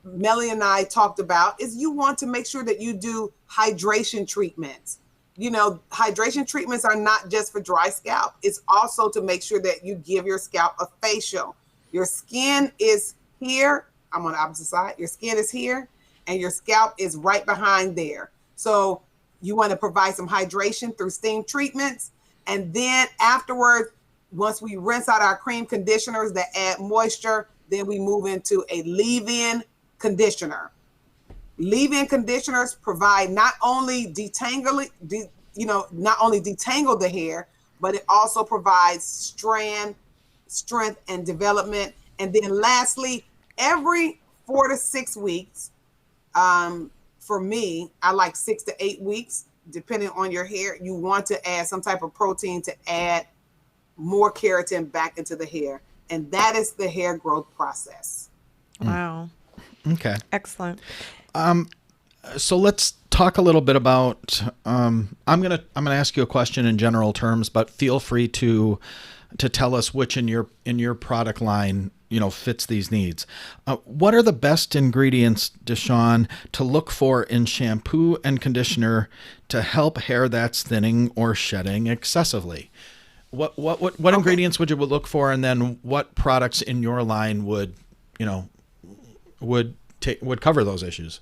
Melanie and I talked about, is you want to make sure that you do hydration treatments. You know, hydration treatments are not just for dry scalp. It's also to make sure that you give your scalp a facial. Your skin is here. I'm on the opposite side. Your skin is here and your scalp is right behind there. So you want to provide some hydration through steam treatments. And then afterwards, once we rinse out our cream conditioners that add moisture, then we move into a leave-in conditioner. Leave-in conditioners provide not only detangle the hair, but it also provides strand strength and development. And then lastly, every 4 to 6 weeks, for me, I like 6 to 8 weeks, depending on your hair, you want to add some type of protein to add more keratin back into the hair. And that is the hair growth process. Wow. Okay. Excellent. So let's talk a little bit about. I'm gonna ask you a question in general terms, but feel free to tell us which in your product line fits these needs. What are the best ingredients, DeShawn, to look for in shampoo and conditioner to help hair that's thinning or shedding excessively? What ingredients would you look for, and then what products in your line would cover those issues?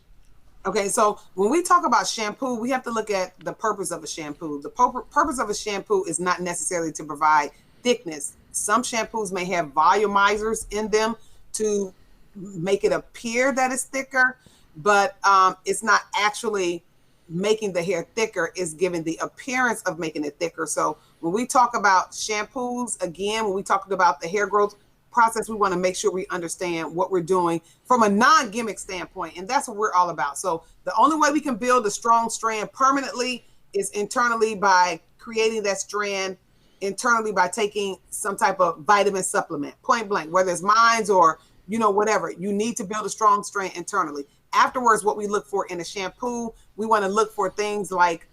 Okay, so when we talk about shampoo, we have to look at the purpose of a shampoo. The purpose of a shampoo is not necessarily to provide thickness. Some shampoos may have volumizers in them to make it appear that it's thicker, but it's not actually making the hair thicker. It's giving the appearance of making it thicker. So when we talk about shampoos, again, when we talk about the hair growth process, we want to make sure we understand what we're doing from a non-gimmick standpoint, and that's what we're all about. So the only way we can build a strong strand permanently is internally by creating that strand internally by taking some type of vitamin supplement, point blank, whether it's mines or whatever. You need to build a strong strand internally. Afterwards, what we look for in a shampoo, we want to look for things like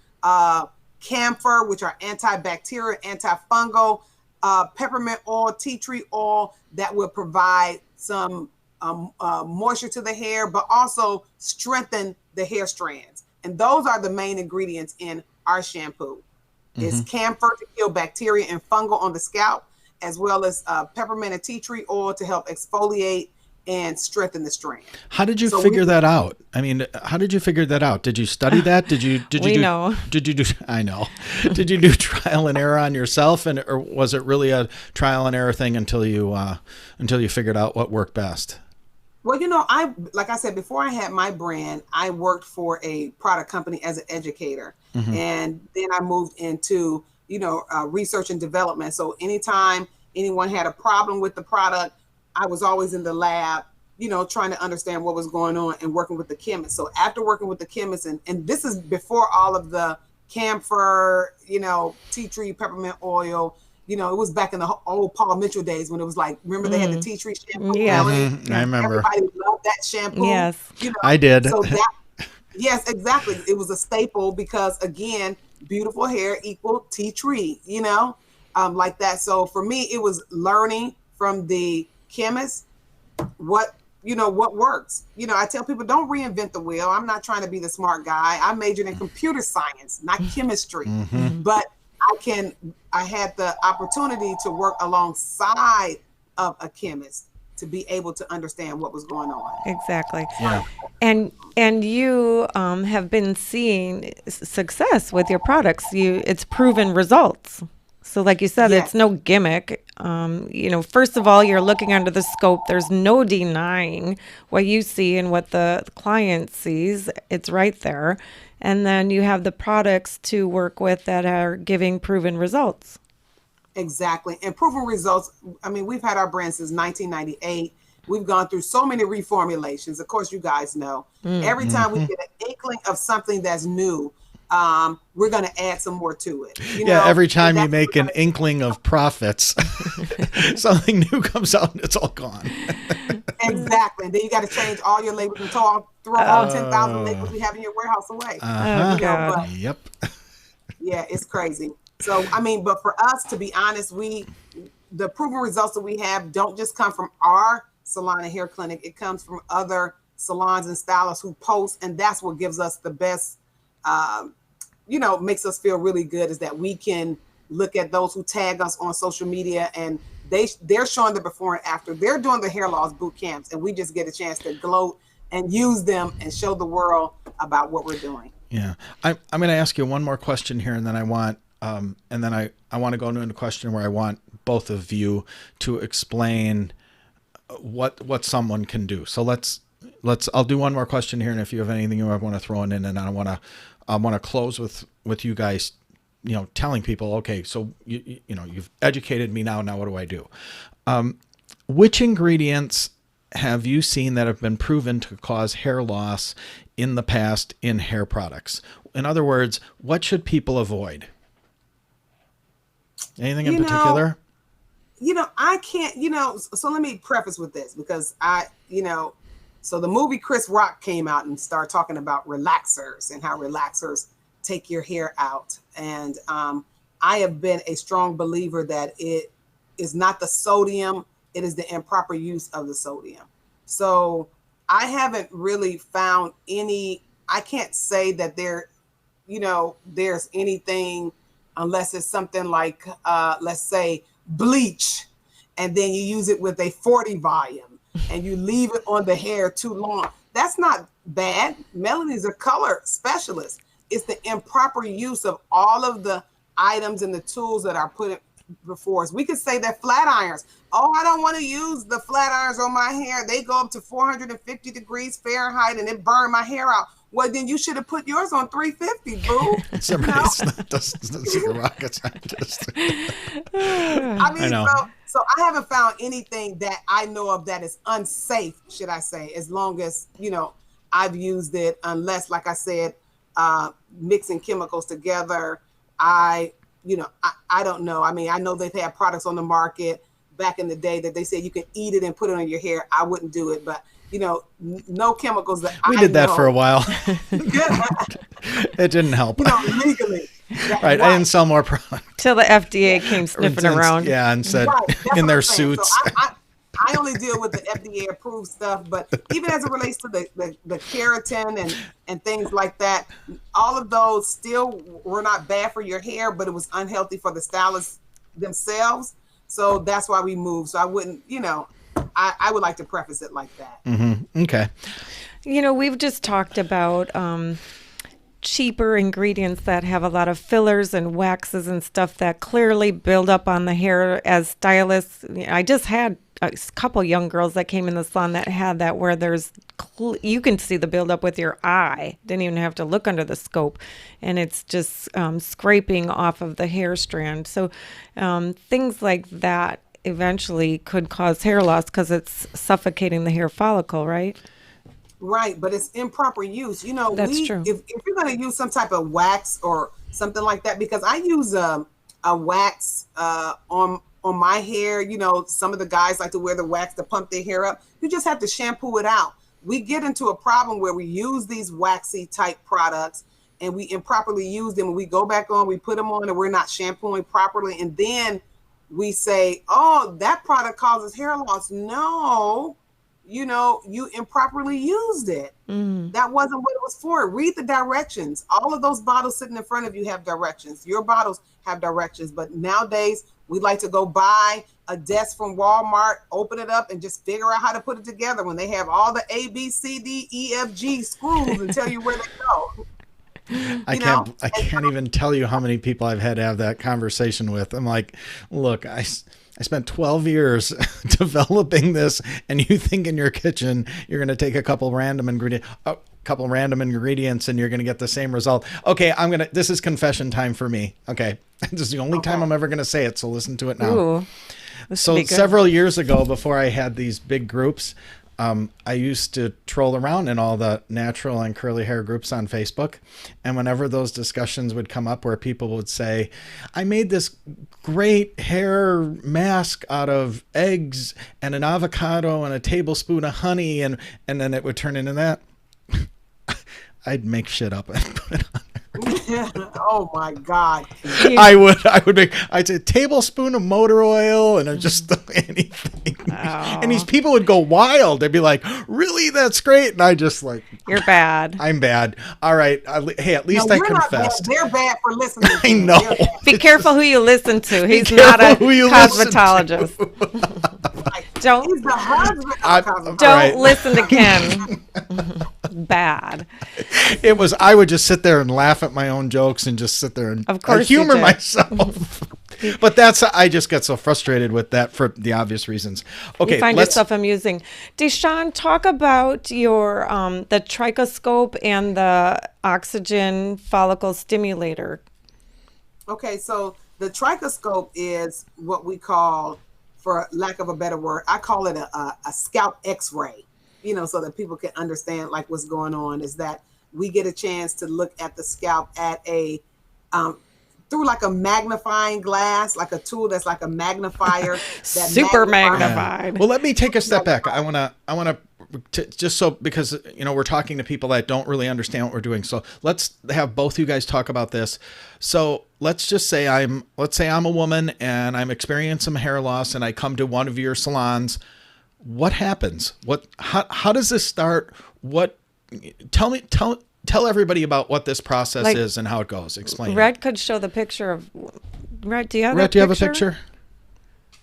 camphor, which are antibacterial, antifungal, peppermint oil, tea tree oil that will provide some moisture to the hair, but also strengthen the hair strands. And those are the main ingredients in our shampoo. Mm-hmm. It's camphor to kill bacteria and fungal on the scalp, as well as peppermint and tea tree oil to help exfoliate and strengthen the strand. How did you figure that out? I mean, how did you figure that out? Did you study that? Did you know. Did you do I know. Did you do trial and error on yourself, or was it really a trial and error thing until you figured out what worked best? Well, like I said, before I had my brand, I worked for a product company as an educator. Mm-hmm. And then I moved into, research and development. So anytime anyone had a problem with the product, I was always in the lab, trying to understand what was going on and working with the chemists. So after working with the chemists, and this is before all of the camphor, tea tree, peppermint oil, it was back in the old Paul Mitchell days when it was like, remember they had the tea tree shampoo? Yeah. I remember. Everybody loved that shampoo. Yes. I did. So that, yes, exactly. It was a staple because, again, beautiful hair equal tea tree, like that. So for me, it was learning from the chemist what works. I tell people, don't reinvent the wheel. I'm not trying to be the smart guy. I majored in computer science, not chemistry. But I had the opportunity to work alongside of a chemist to be able to understand what was going on. Exactly. Yeah. And you have been seeing success with your products. It's proven results. So like you said, Yes. it's no gimmick. First of all, you're looking under the scope. There's no denying what you see and what the client sees. It's right there. And then you have the products to work with that are giving proven results. Exactly. And proven results. I mean, we've had our brand since 1998. We've gone through so many reformulations. Of course, you guys know. Every time we get an inkling of something that's new, we're going to add some more to it. Every time you make an inkling of profits, something new comes out and it's all gone. Exactly. And then you got to change all your labels and throw all 10,000 labels you have in your warehouse away. Oh, God. Yep. Yeah, it's crazy. So, I mean, but for us, to be honest, the proven results that we have don't just come from our salon and hair clinic. It comes from other salons and stylists who post, and that's what gives us the best, makes us feel really good, is that we can look at those who tag us on social media, and they're showing the before and after. They're doing the hair loss boot camps, and we just get a chance to gloat and use them and show the world about what we're doing. Yeah. I'm going to ask you one more question here, and then I want to go into a question where I want both of you to explain what someone can do. So I'll do one more question here, and if you have anything you want to throw in, and I want to close with you guys, telling people, okay, so you've educated me now what do I do? Which ingredients have you seen that have been proven to cause hair loss in the past in hair products? In other words, what should people avoid? Anything in particular? I can't, so let me preface with this, because so the movie Chris Rock came out and started talking about relaxers and how relaxers take your hair out. And I have been a strong believer that it is not the sodium, it is the improper use of the sodium. So I haven't really found I can't say that there's anything, unless it's something like, let's say, bleach, and then you use it with a 40 volume and you leave it on the hair too long. That's not bad. Melanie's a color specialist. It's the improper use of all of the items and the tools that are put before us. We could say that flat irons. Oh, I don't want to use the flat irons on my hair. They go up to 450 degrees Fahrenheit and it burn my hair out. Well, then you should have put yours on 350, boo. Somebody's doesn't see a rocket scientist. I mean, so I haven't found anything that I know of that is unsafe, should I say, as long as, I've used it, unless, like I said, mixing chemicals together. I don't know. I mean, I know they've had products on the market back in the day that they said you can eat it and put it on your hair. I wouldn't do it, but no chemicals that we did that for a while. It didn't help. Legally. Right. I didn't sell more product. Till the FDA came sniffing around. Yeah, and said in their suits. So I only deal with the FDA approved stuff, but even as it relates to the keratin and things like that, all of those still were not bad for your hair, but it was unhealthy for the stylists themselves. So that's why we moved. So I wouldn't, I would like to preface it like that. Mm-hmm. Okay. We've just talked about cheaper ingredients that have a lot of fillers and waxes and stuff that clearly build up on the hair. As stylists, I just had a couple young girls that came in the salon that had that, where you can see the buildup with your eye. Didn't even have to look under the scope, and it's just scraping off of the hair strand. So things like that eventually could cause hair loss because it's suffocating the hair follicle, right? Right, but it's improper use. That's true. If you're going to use some type of wax or something like that, because I use a wax on my hair. Some of the guys like to wear the wax to pump their hair up. You just have to shampoo it out. we get into a problem where we use these waxy type products and we improperly use them, and we go back on, we put them on, and we're not shampooing properly, and then we say, oh, that product causes hair loss. No, you improperly used it. That wasn't what it was for. Read the directions. All of those bottles sitting in front of you have directions. Your bottles have directions, but nowadays we like to go buy a desk from Walmart, open it up, and just figure out how to put it together when they have all the A, B, C, D, E, F, G screws and tell you where they go. I can't even tell you how many people I've had to have that conversation with. I'm like, look, I spent 12 years developing this, and you think in your kitchen you're going to take a couple random ingredients and you're going to get the same result. Okay, this is confession time for me. Okay. This is the only time I'm ever going to say it, so listen to it now. Ooh, so several years ago, before I had these big groups, I used to troll around in all the natural and curly hair groups on Facebook. And whenever those discussions would come up where people would say, I made this great hair mask out of eggs and an avocado and a tablespoon of honey, and then it would turn into that, I'd make shit up and put it on. Oh my God. I'd say a tablespoon of motor oil and just anything. Oh. And these people would go wild. They'd be like, really? That's great. And I just like, you're bad. I'm bad. All right. Hey, at least I confessed. They're bad for listening. I know. Be careful who you listen to. He's not a cosmetologist. Don't listen to Ken. Bad. I would just sit there and laugh at my own jokes and just sit there and of course humor myself. But I just get so frustrated with that for the obvious reasons. Okay, you find yourself amusing. DeShawn, talk about your the trichoscope and the oxygen follicle stimulator. Okay, so the trichoscope is what we call, for lack of a better word, I call it a scalp X-ray. So that people can understand like what's going on, is that we get a chance to look at the scalp at a through like a magnifying glass, like a tool that's like a magnifier. Super magnified. Well, let me take a step back. I want to just so, because we're talking to people that don't really understand what we're doing. So let's have both you guys talk about this. So let's say I'm a woman and I'm experiencing some hair loss, and I come to one of your salons. What happens? How does this start? Tell everybody about what this process is and how it goes. Explain. Red could show the picture of Red. Do you have Red? Do you have a picture?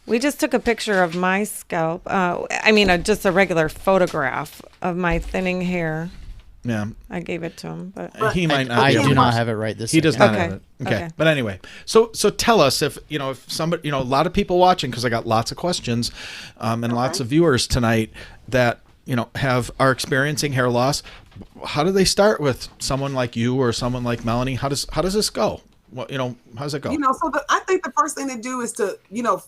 We just took a picture of my scalp. Just a regular photograph of my thinning hair. Yeah, I gave it to him, but he might not. I do not have it right this. He does not have it. Okay. But anyway, so tell us if somebody, a lot of people watching, because I got lots of questions, and lots of viewers tonight that are experiencing hair loss. How do they start with someone like you or someone like Melanie? How does this go? How does it go? I think the first thing to do is to,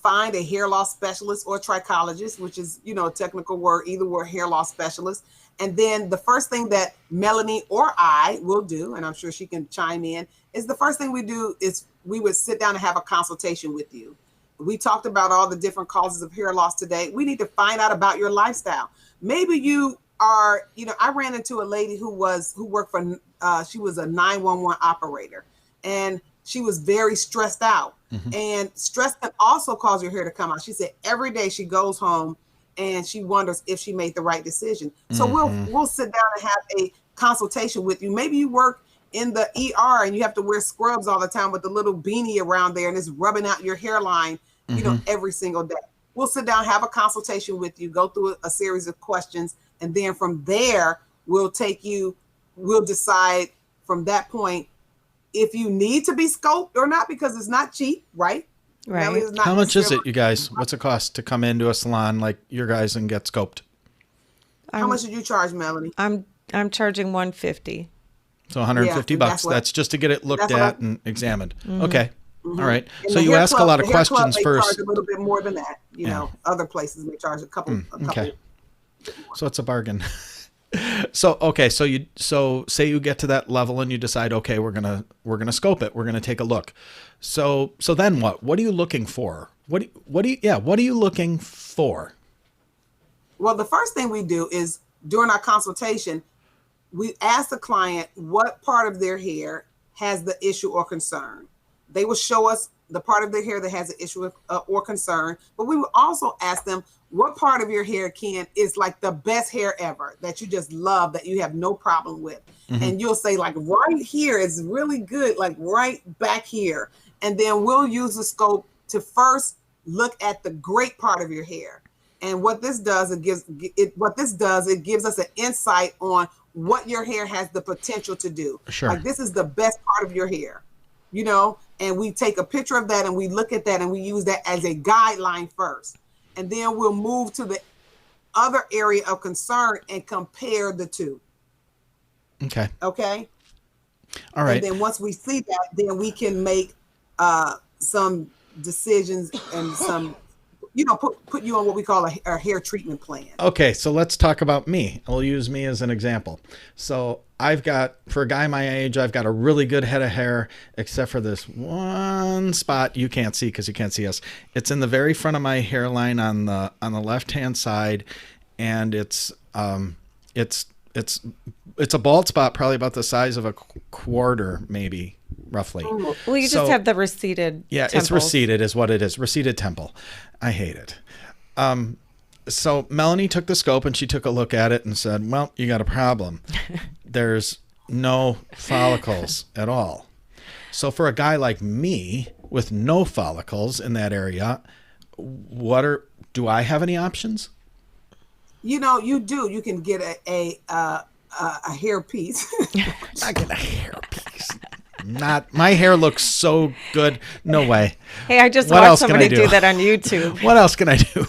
find a hair loss specialist or trichologist, which is, a technical word, either we're hair loss specialist. And then the first thing that Melanie or I will do, and I'm sure she can chime in, is the first thing we do is we would sit down and have a consultation with you. We talked about all the different causes of hair loss today. We need to find out about your lifestyle. Maybe you are, I ran into a lady who worked for, she was a 911 operator, and she was very stressed out. Mm-hmm. And stress can also cause your hair to come out. She said every day she goes home and she wonders if she made the right decision. So we'll sit down and have a consultation with you. Maybe you work in the ER and you have to wear scrubs all the time with the little beanie around there and it's rubbing out your hairline, every single day. We'll sit down, have a consultation with you, go through a series of questions. And then from there, we'll decide from that point if you need to be scoped or not, because it's not cheap, right? Right. How much is it, you guys? What's it cost to come into a salon like your guys and get scoped? How much did you charge, Melanie? I'm charging $150. So $150. That's just to get it looked at and examined. Mm-hmm. Okay. Mm-hmm. All right. So you ask a lot of questions first. Charge a little bit more than that. Other places may charge a couple. Okay. So it's a bargain. So say you get to that level and you decide, okay, we're gonna scope it. We're gonna take a look. So then what? What are you looking for? What are you looking for? Well, the first thing we do is during our consultation, we ask the client what part of their hair has the issue or concern. They will show us the part of their hair that has an issue or concern, but we will also ask them what part of your hair, Ken, is like the best hair ever that you just love, that you have no problem with. And you'll say like right here is really good, like right back here. And then we'll use the scope to first look at the great part of your hair. And what this does, it gives us an insight on what your hair has the potential to do. Sure. Like this is the best part of your hair, you know, and we take a picture of that and we look at that and we use that as a guideline first. And then we'll move to the other area of concern and compare the two. Okay. Okay. All right. And then once we see that, then we can make some decisions and some, you know, put you on what we call a hair treatment plan. Okay, so let's talk about me. I'll use me as an example. So I've got, for a guy my age, I've got a really good head of hair, except for this one spot you can't see because you can't see us. It's in the very front of my hairline on the left-hand side, and it's a bald spot, probably about the size of a quarter, maybe, roughly. Well, you just have the receded temples. It's receded is what it is. Receded temple. I hate it. So Melanie took the scope and she took a look at it and said, well, you got a problem. There's no follicles at all. So for a guy like me with no follicles in that area, do I have any options? You know, you do. You can get a hair piece. I get a hair piece. Not my hair looks so good. No way. Hey, I just watched somebody do that on YouTube. What else can I do?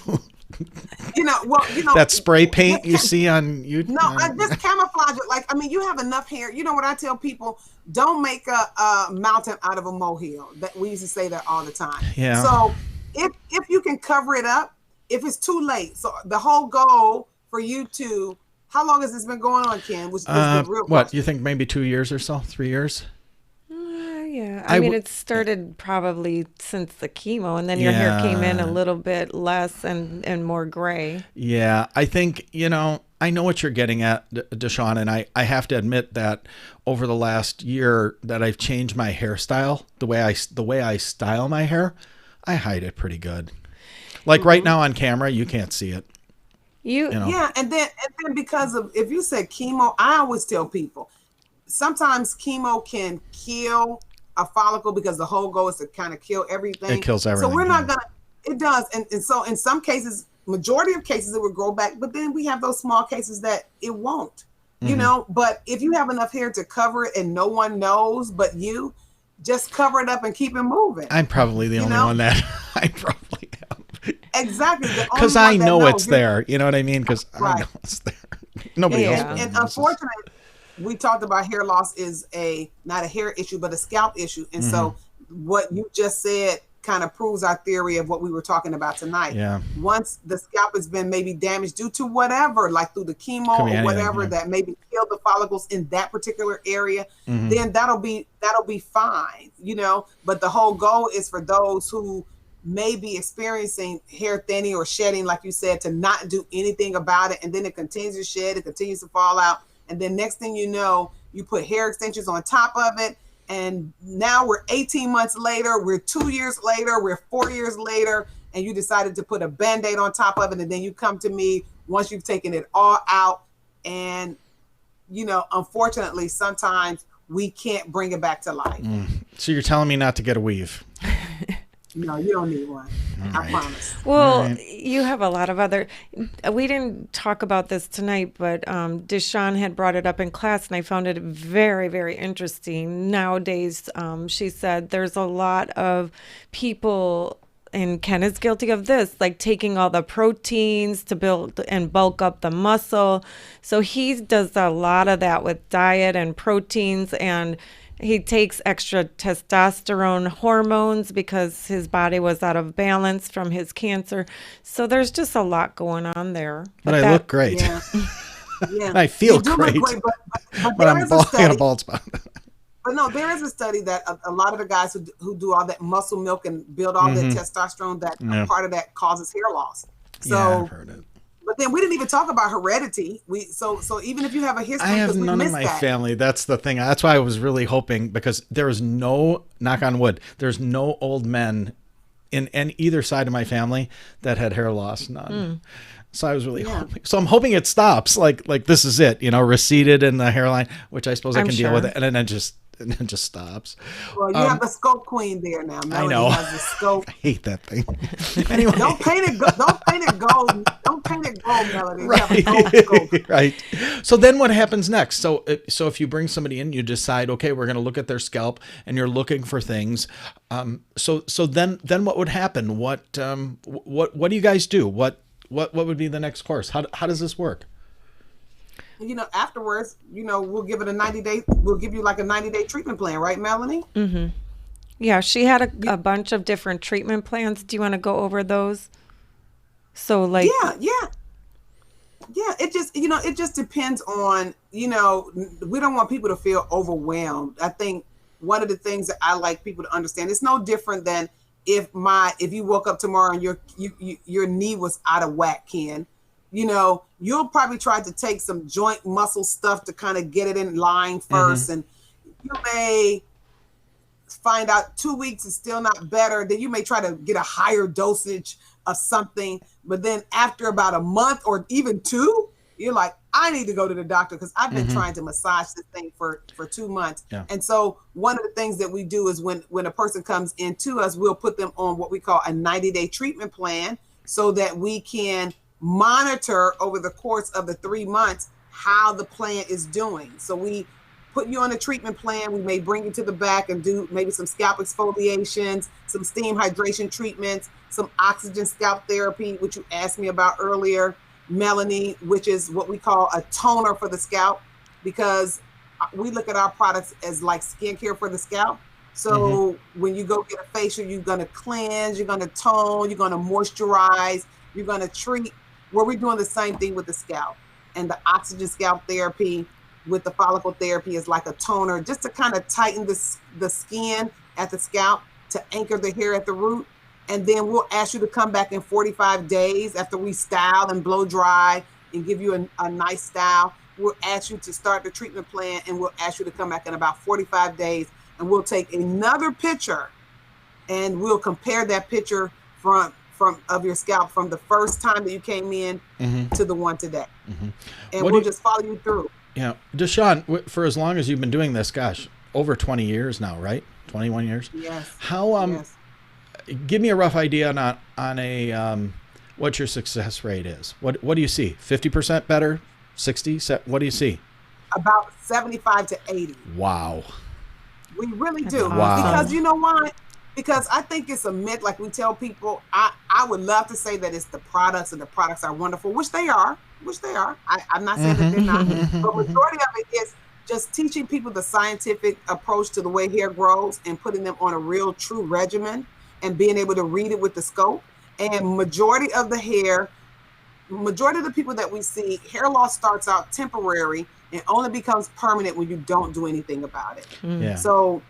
You know, that spray paint you see on YouTube. No, just camouflage it. Like, I mean, you have enough hair. You know what I tell people? Don't make a mountain out of a molehill. That we used to say that all the time. Yeah. So if you can cover it up, if it's too late. So the whole goal for you to, how long has this been going on, Ken? Was the real what question. you think? Maybe 2 years or so, 3 years. Yeah, I mean, it started probably since the chemo, and then your hair came in a little bit less and more gray. Yeah, I think, I know what you're getting at, DeShawn, and I have to admit that over the last year that I've changed my hairstyle, the way I style my hair, I hide it pretty good. Like right now on camera, you can't see it. Yeah, and then because of, if you said chemo, I always tell people, sometimes chemo can kill a follicle because the whole goal is to kind of kill everything. It kills everything. So we're not gonna. It does, and so in some cases, majority of cases, it will grow back. But then we have those small cases that it won't. You know. But if you have enough hair to cover it and no one knows but you, just cover it up and keep it moving. I'm probably the only one that I probably am. Exactly. Because I know it's there. You know what I mean? Because I know it's there. Nobody else. And unfortunately, we talked about hair loss is not a hair issue, but a scalp issue. And so what you just said kind of proves our theory of what we were talking about tonight. Yeah. Once the scalp has been maybe damaged due to whatever, like through the chemo or whatever, that maybe killed the follicles in that particular area, then that'll be fine, But the whole goal is for those who may be experiencing hair thinning or shedding, like you said, to not do anything about it. And then it continues to shed, it continues to fall out. And then next thing you know, you put hair extensions on top of it. And now we're 18 months later, we're 2 years later, we're 4 years later, and you decided to put a Band-Aid on top of it. And then you come to me once you've taken it all out. And, unfortunately, sometimes we can't bring it back to life. So you're telling me not to get a weave? No, you don't need one. I promise. Well, you have a lot of other. We didn't talk about this tonight, but DeShawn had brought it up in class, and I found it very, very interesting. Nowadays, she said there's a lot of people, and Ken is guilty of this, like taking all the proteins to build and bulk up the muscle. So he does a lot of that with diet and proteins, and he takes extra testosterone hormones because his body was out of balance from his cancer. So there's just a lot going on there. But I look great. Yeah. And I feel great. But I'm in a bald spot. But no, there is a study that a lot of the guys who do all that muscle milk and build all that testosterone, that part of that causes hair loss. So I've heard it. But then we didn't even talk about heredity. So even if you have a history, I have we none in missed my that. family. That's the thing. That's why I was really hoping, because there is no, knock on wood, there's no old men in either side of my family that had hair loss. None. So I was really hoping. So I'm hoping it stops. Like this is it. Receded in the hairline, which I suppose I can deal with it, and then it just stops. Well, you have the scope queen there now. Melanie I know. has the scope. I hate that thing. Anyway, Don't paint it gold. Don't paint it gold, Melanie. You have a right. gold scope. Right. So then what happens next? So if you bring somebody in, you decide, okay, we're going to look at their scalp, and you're looking for things. So then what would happen? What do you guys do? What would be the next course? How does this work? Afterwards, we'll give it a 90-day. We'll give you like a 90-day treatment plan, right, Melanie? Mm-hmm. Yeah, she had a bunch of different treatment plans. Do you want to go over those? So like, yeah. It just depends on, we don't want people to feel overwhelmed. I think one of the things that I like people to understand, it's no different than if you woke up tomorrow and your knee was out of whack, Ken. You'll probably try to take some joint muscle stuff to kind of get it in line first. And you may find out 2 weeks is still not better. Then you may try to get a higher dosage of something. But then after about a month or even 2, you're like, I need to go to the doctor because I've been trying to massage this thing for 2 months. Yeah. And so one of the things that we do is when a person comes into us, we'll put them on what we call a 90-day treatment plan so that we can monitor over the course of the 3 months how the plant is doing. So we put you on a treatment plan. We may bring you to the back and do maybe some scalp exfoliations, some steam hydration treatments, some oxygen scalp therapy, which you asked me about earlier, Melanie, which is what we call a toner for the scalp, because we look at our products as like skincare for the scalp. So when you go get a facial, you're going to cleanse, you're going to tone, you're going to moisturize, you're going to treat. Where we're doing the same thing with the scalp, and the oxygen scalp therapy with the follicle therapy is like a toner, just to kind of tighten the skin at the scalp to anchor the hair at the root. And then we'll ask you to come back in 45 days after we style and blow dry and give you a nice style. We'll ask you to start the treatment plan, and we'll ask you to come back in about 45 days, and we'll take another picture and we'll compare that picture of your scalp from the first time that you came in to the one today. And we'll just follow you through. Yeah. DeShawn, for as long as you've been doing this, gosh, over 20 years now, right? 21 years? Yes. How, yes. Give me a rough idea on a, what your success rate is. What do you see? 50% better? 60? What do you see? About 75 to 80. Wow. We really do. Wow. Because you know why? Because I think it's a myth. Like we tell people, I would love to say that it's the products and the products are wonderful, which they are. I'm not saying that they're not. But majority of it is just teaching people the scientific approach to the way hair grows and putting them on a real true regimen and being able to read it with the scope. And majority of the people that we see, hair loss starts out temporary and only becomes permanent when you don't do anything about it. Yeah. So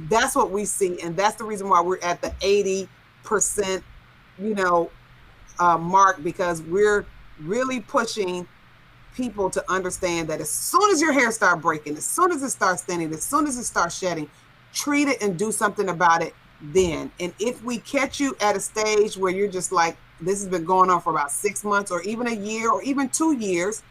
that's what we see, and that's the reason why we're at the 80%, mark, because we're really pushing people to understand that as soon as your hair starts breaking, as soon as it starts thinning, as soon as it starts shedding, treat it and do something about it then. And if we catch you at a stage where you're just like, this has been going on for about 6 months or even a year or even 2 years,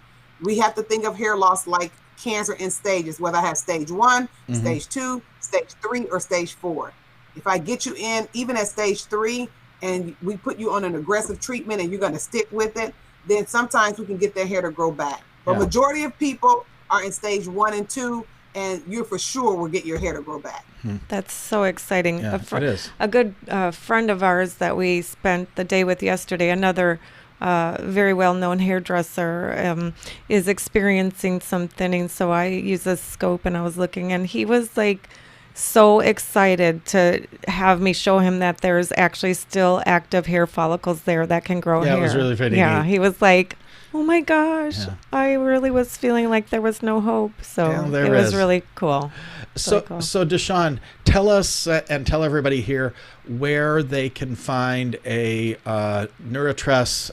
we have to think of hair loss like cancer in stages, whether I have stage 1, stage 2, stage 3, or stage 4. If I get you in even at stage 3 and we put you on an aggressive treatment and you're going to stick with it, then sometimes we can get their hair to grow back. But majority of people are in stage 1 and 2, and you're for sure will get your hair to grow back. That's so exciting. Yeah, it is. A good friend of ours that we spent the day with yesterday, another very well-known hairdresser, is experiencing some thinning. So I used a scope and I was looking, and he was like so excited to have me show him that there's actually still active hair follicles there that can grow hair. Yeah, it was really pretty neat. He was like, oh my gosh, I really was feeling like there was no hope. So it was really cool. So DeShawn, tell us and tell everybody here where they can find a NouriTress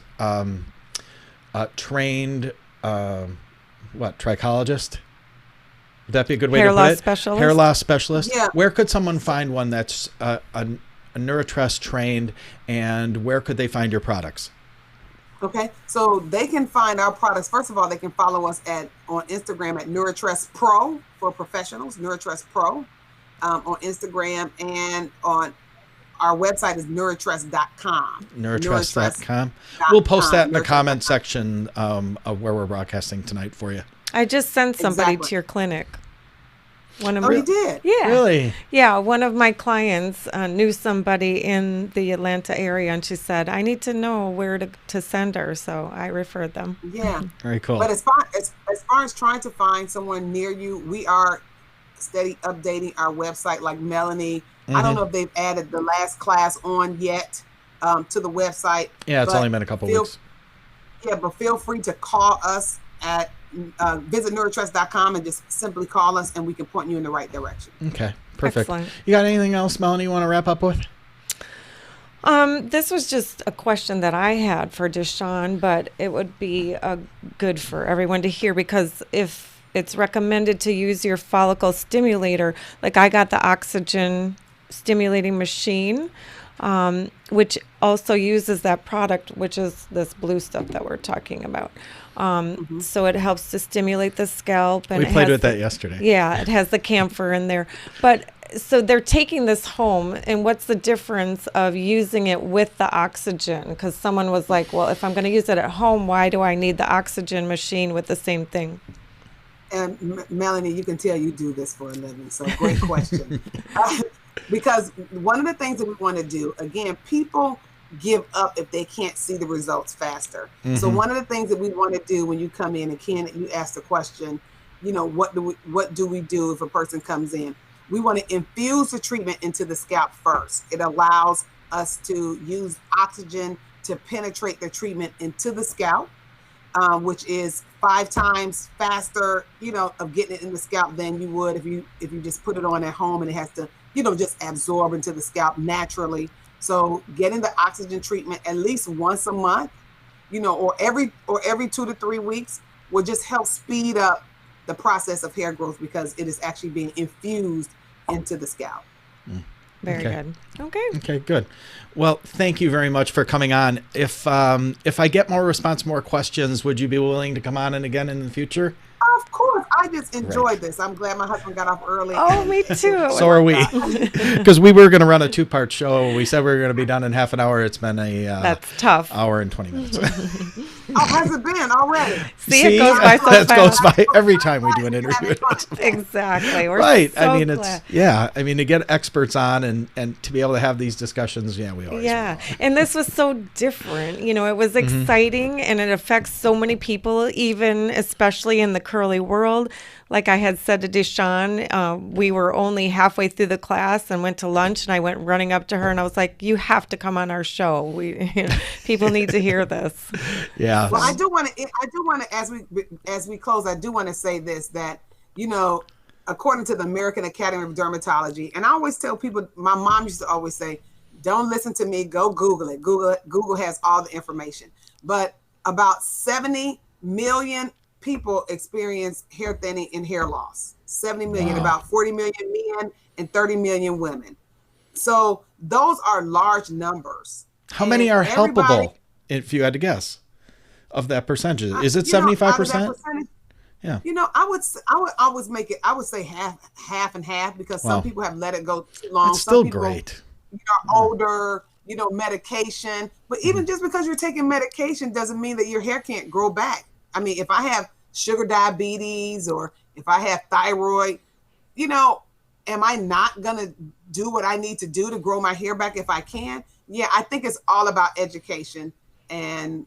trained, trichologist? Would that be a good way Hair to put loss it? specialist? Hair loss specialist. Yeah. Where could someone find one that's a NouriTress trained, and where could they find your products? Okay, so they can find our products. First of all, they can follow us on Instagram at NouriTress Pro for professionals, NouriTress Pro on Instagram, and on our website is NouriTress.com. NouriTress.com. We'll post that in the comment section of where we're broadcasting tonight for you. I just sent somebody to your clinic. You did? Yeah. Really? Yeah. One of my clients knew somebody in the Atlanta area, and she said, I need to know where to send her. So I referred them. Yeah. Very cool. But as far as trying to find someone near you, we are steady updating our website like Melanie. I don't know if they've added the last class on yet to the website. Yeah, it's only been a couple weeks. Yeah, but feel free to call us at visit NouriTress.com and just simply call us, and we can point you in the right direction. Okay, perfect. Excellent. You got anything else, Melanie, you want to wrap up with? This was just a question that I had for DeShawn, but it would be good for everyone to hear, because if it's recommended to use your follicle stimulator, like I got the oxygen stimulating machine, which also uses that product, which is this blue stuff that we're talking about. So it helps to stimulate the scalp. And we played with that yesterday. Yeah, it has the camphor in there. But so they're taking this home, and what's the difference of using it with the oxygen? Because someone was like, well, if I'm going to use it at home, why do I need the oxygen machine with the same thing? And Melanie, you can tell you do this for a living, so great question. Because one of the things that we want to do, again, people give up if they can't see the results faster. So one of the things that we want to do when you come in, and Ken, you ask the question, what do we do if a person comes in? We want to infuse the treatment into the scalp first. It allows us to use oxygen to penetrate the treatment into the scalp, which is 5 times faster, of getting it in the scalp than you would if you just put it on at home, and it has to, just absorb into the scalp naturally. So getting the oxygen treatment at least once a month, or every 2 to 3 weeks will just help speed up the process of hair growth, because it is actually being infused into the scalp. Very good. Okay, good. Well, thank you very much for coming on. If I get more questions, would you be willing to come on and again in the future? Of course. I just enjoyed this. I'm glad my husband got off early. Oh, me too. So are we. Because we were going to run a 2-part show. We said we were going to be done in half an hour. It's been that's tough. Hour and 20 minutes. Oh, has it been already? See, it goes by so fast. That goes by every time we do an interview. Exactly. We're right. So I mean, glad. to get experts on and to be able to have these discussions, we always want. And this was so different. It was exciting, and it affects so many people, even especially in the curly world. Like I had said to DeShawn, we were only halfway through the class and went to lunch, and I went running up to her and I was like, you have to come on our show. People need to hear this. Yeah. Well, I do want to, as we close, I do want to say this, that, according to the American Academy of Dermatology, and I always tell people, my mom used to always say, don't listen to me, go Google it. Google has all the information. But about 70 million people experience hair thinning and hair loss. 70 million, about 40 million men and 30 million women. So those are large numbers. How many are helpable, if you had to guess, of that percentage? Is it 75%? Yeah. I would always make it, I would say half and half, because some people have let it go too long. It's still some people, great. Are older, medication. But even just because you're taking medication doesn't mean that your hair can't grow back. I mean, if I have sugar diabetes, or if I have thyroid, am I not going to do what I need to do to grow my hair back if I can? Yeah, I think it's all about education. And,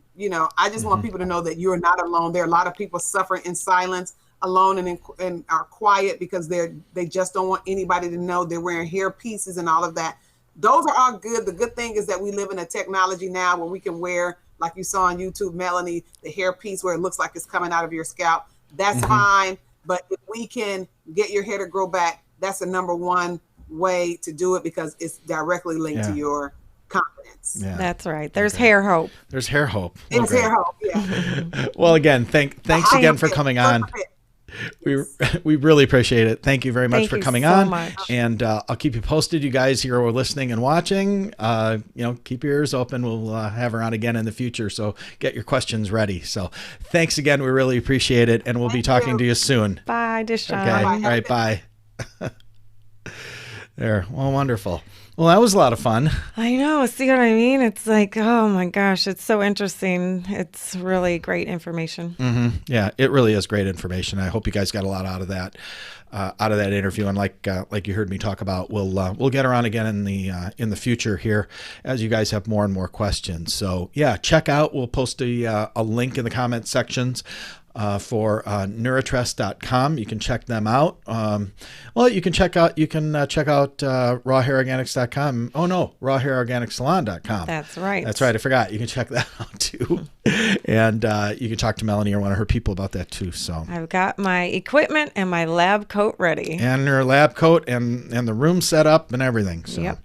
I just want people to know that you're not alone. There are a lot of people suffering in silence, alone, and are quiet because they just don't want anybody to know. They're wearing hair pieces and all of that. Those are all good. The good thing is that we live in a technology now where we can wear, like you saw on YouTube, Melanie, the hair piece where it looks like it's coming out of your scalp. That's fine. But if we can get your hair to grow back, that's the number one way to do it, because it's directly linked to your confidence. Yeah. That's right. There's hair hope. There's hair hope. It's hair hope. Yeah. Well, again, thanks again for coming on. We really appreciate it. Thank you very much for coming on. Much. And I'll keep you posted. You guys here who are listening and watching, keep your ears open. We'll have her on again in the future. So get your questions ready. So thanks again. We really appreciate it. And we'll be talking to you soon. Bye, DeShawn. Okay. All right. Bye. There. Well, wonderful. Well, that was a lot of fun. I know. See what I mean? It's like, oh my gosh, it's so interesting. It's really great information. Mm-hmm. Yeah, it really is great information. I hope you guys got a lot out of that interview. And like you heard me talk about, we'll get her on again in the future here as you guys have more and more questions. So yeah, check out. We'll post a link in the comment sections. For NouriTress.com. You can check them out. You can check out RawHairOrganics.com. Oh no, Raw Hair Organic Salon.com. That's right. That's right. I forgot. You can check that out too. And you can talk to Melanie or one of her people about that too. So I've got my equipment and my lab coat ready. And her lab coat and the room set up and everything. So yep.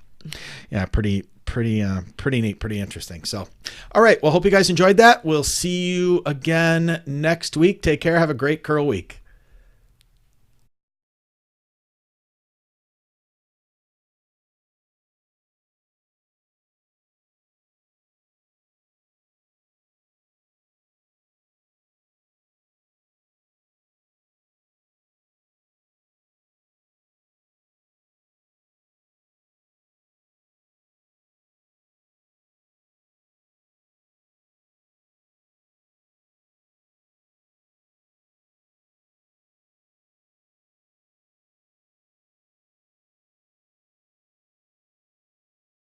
Yeah, pretty neat, pretty interesting. So, all right. Well, hope you guys enjoyed that. We'll see you again next week. Take care. Have a great curl week.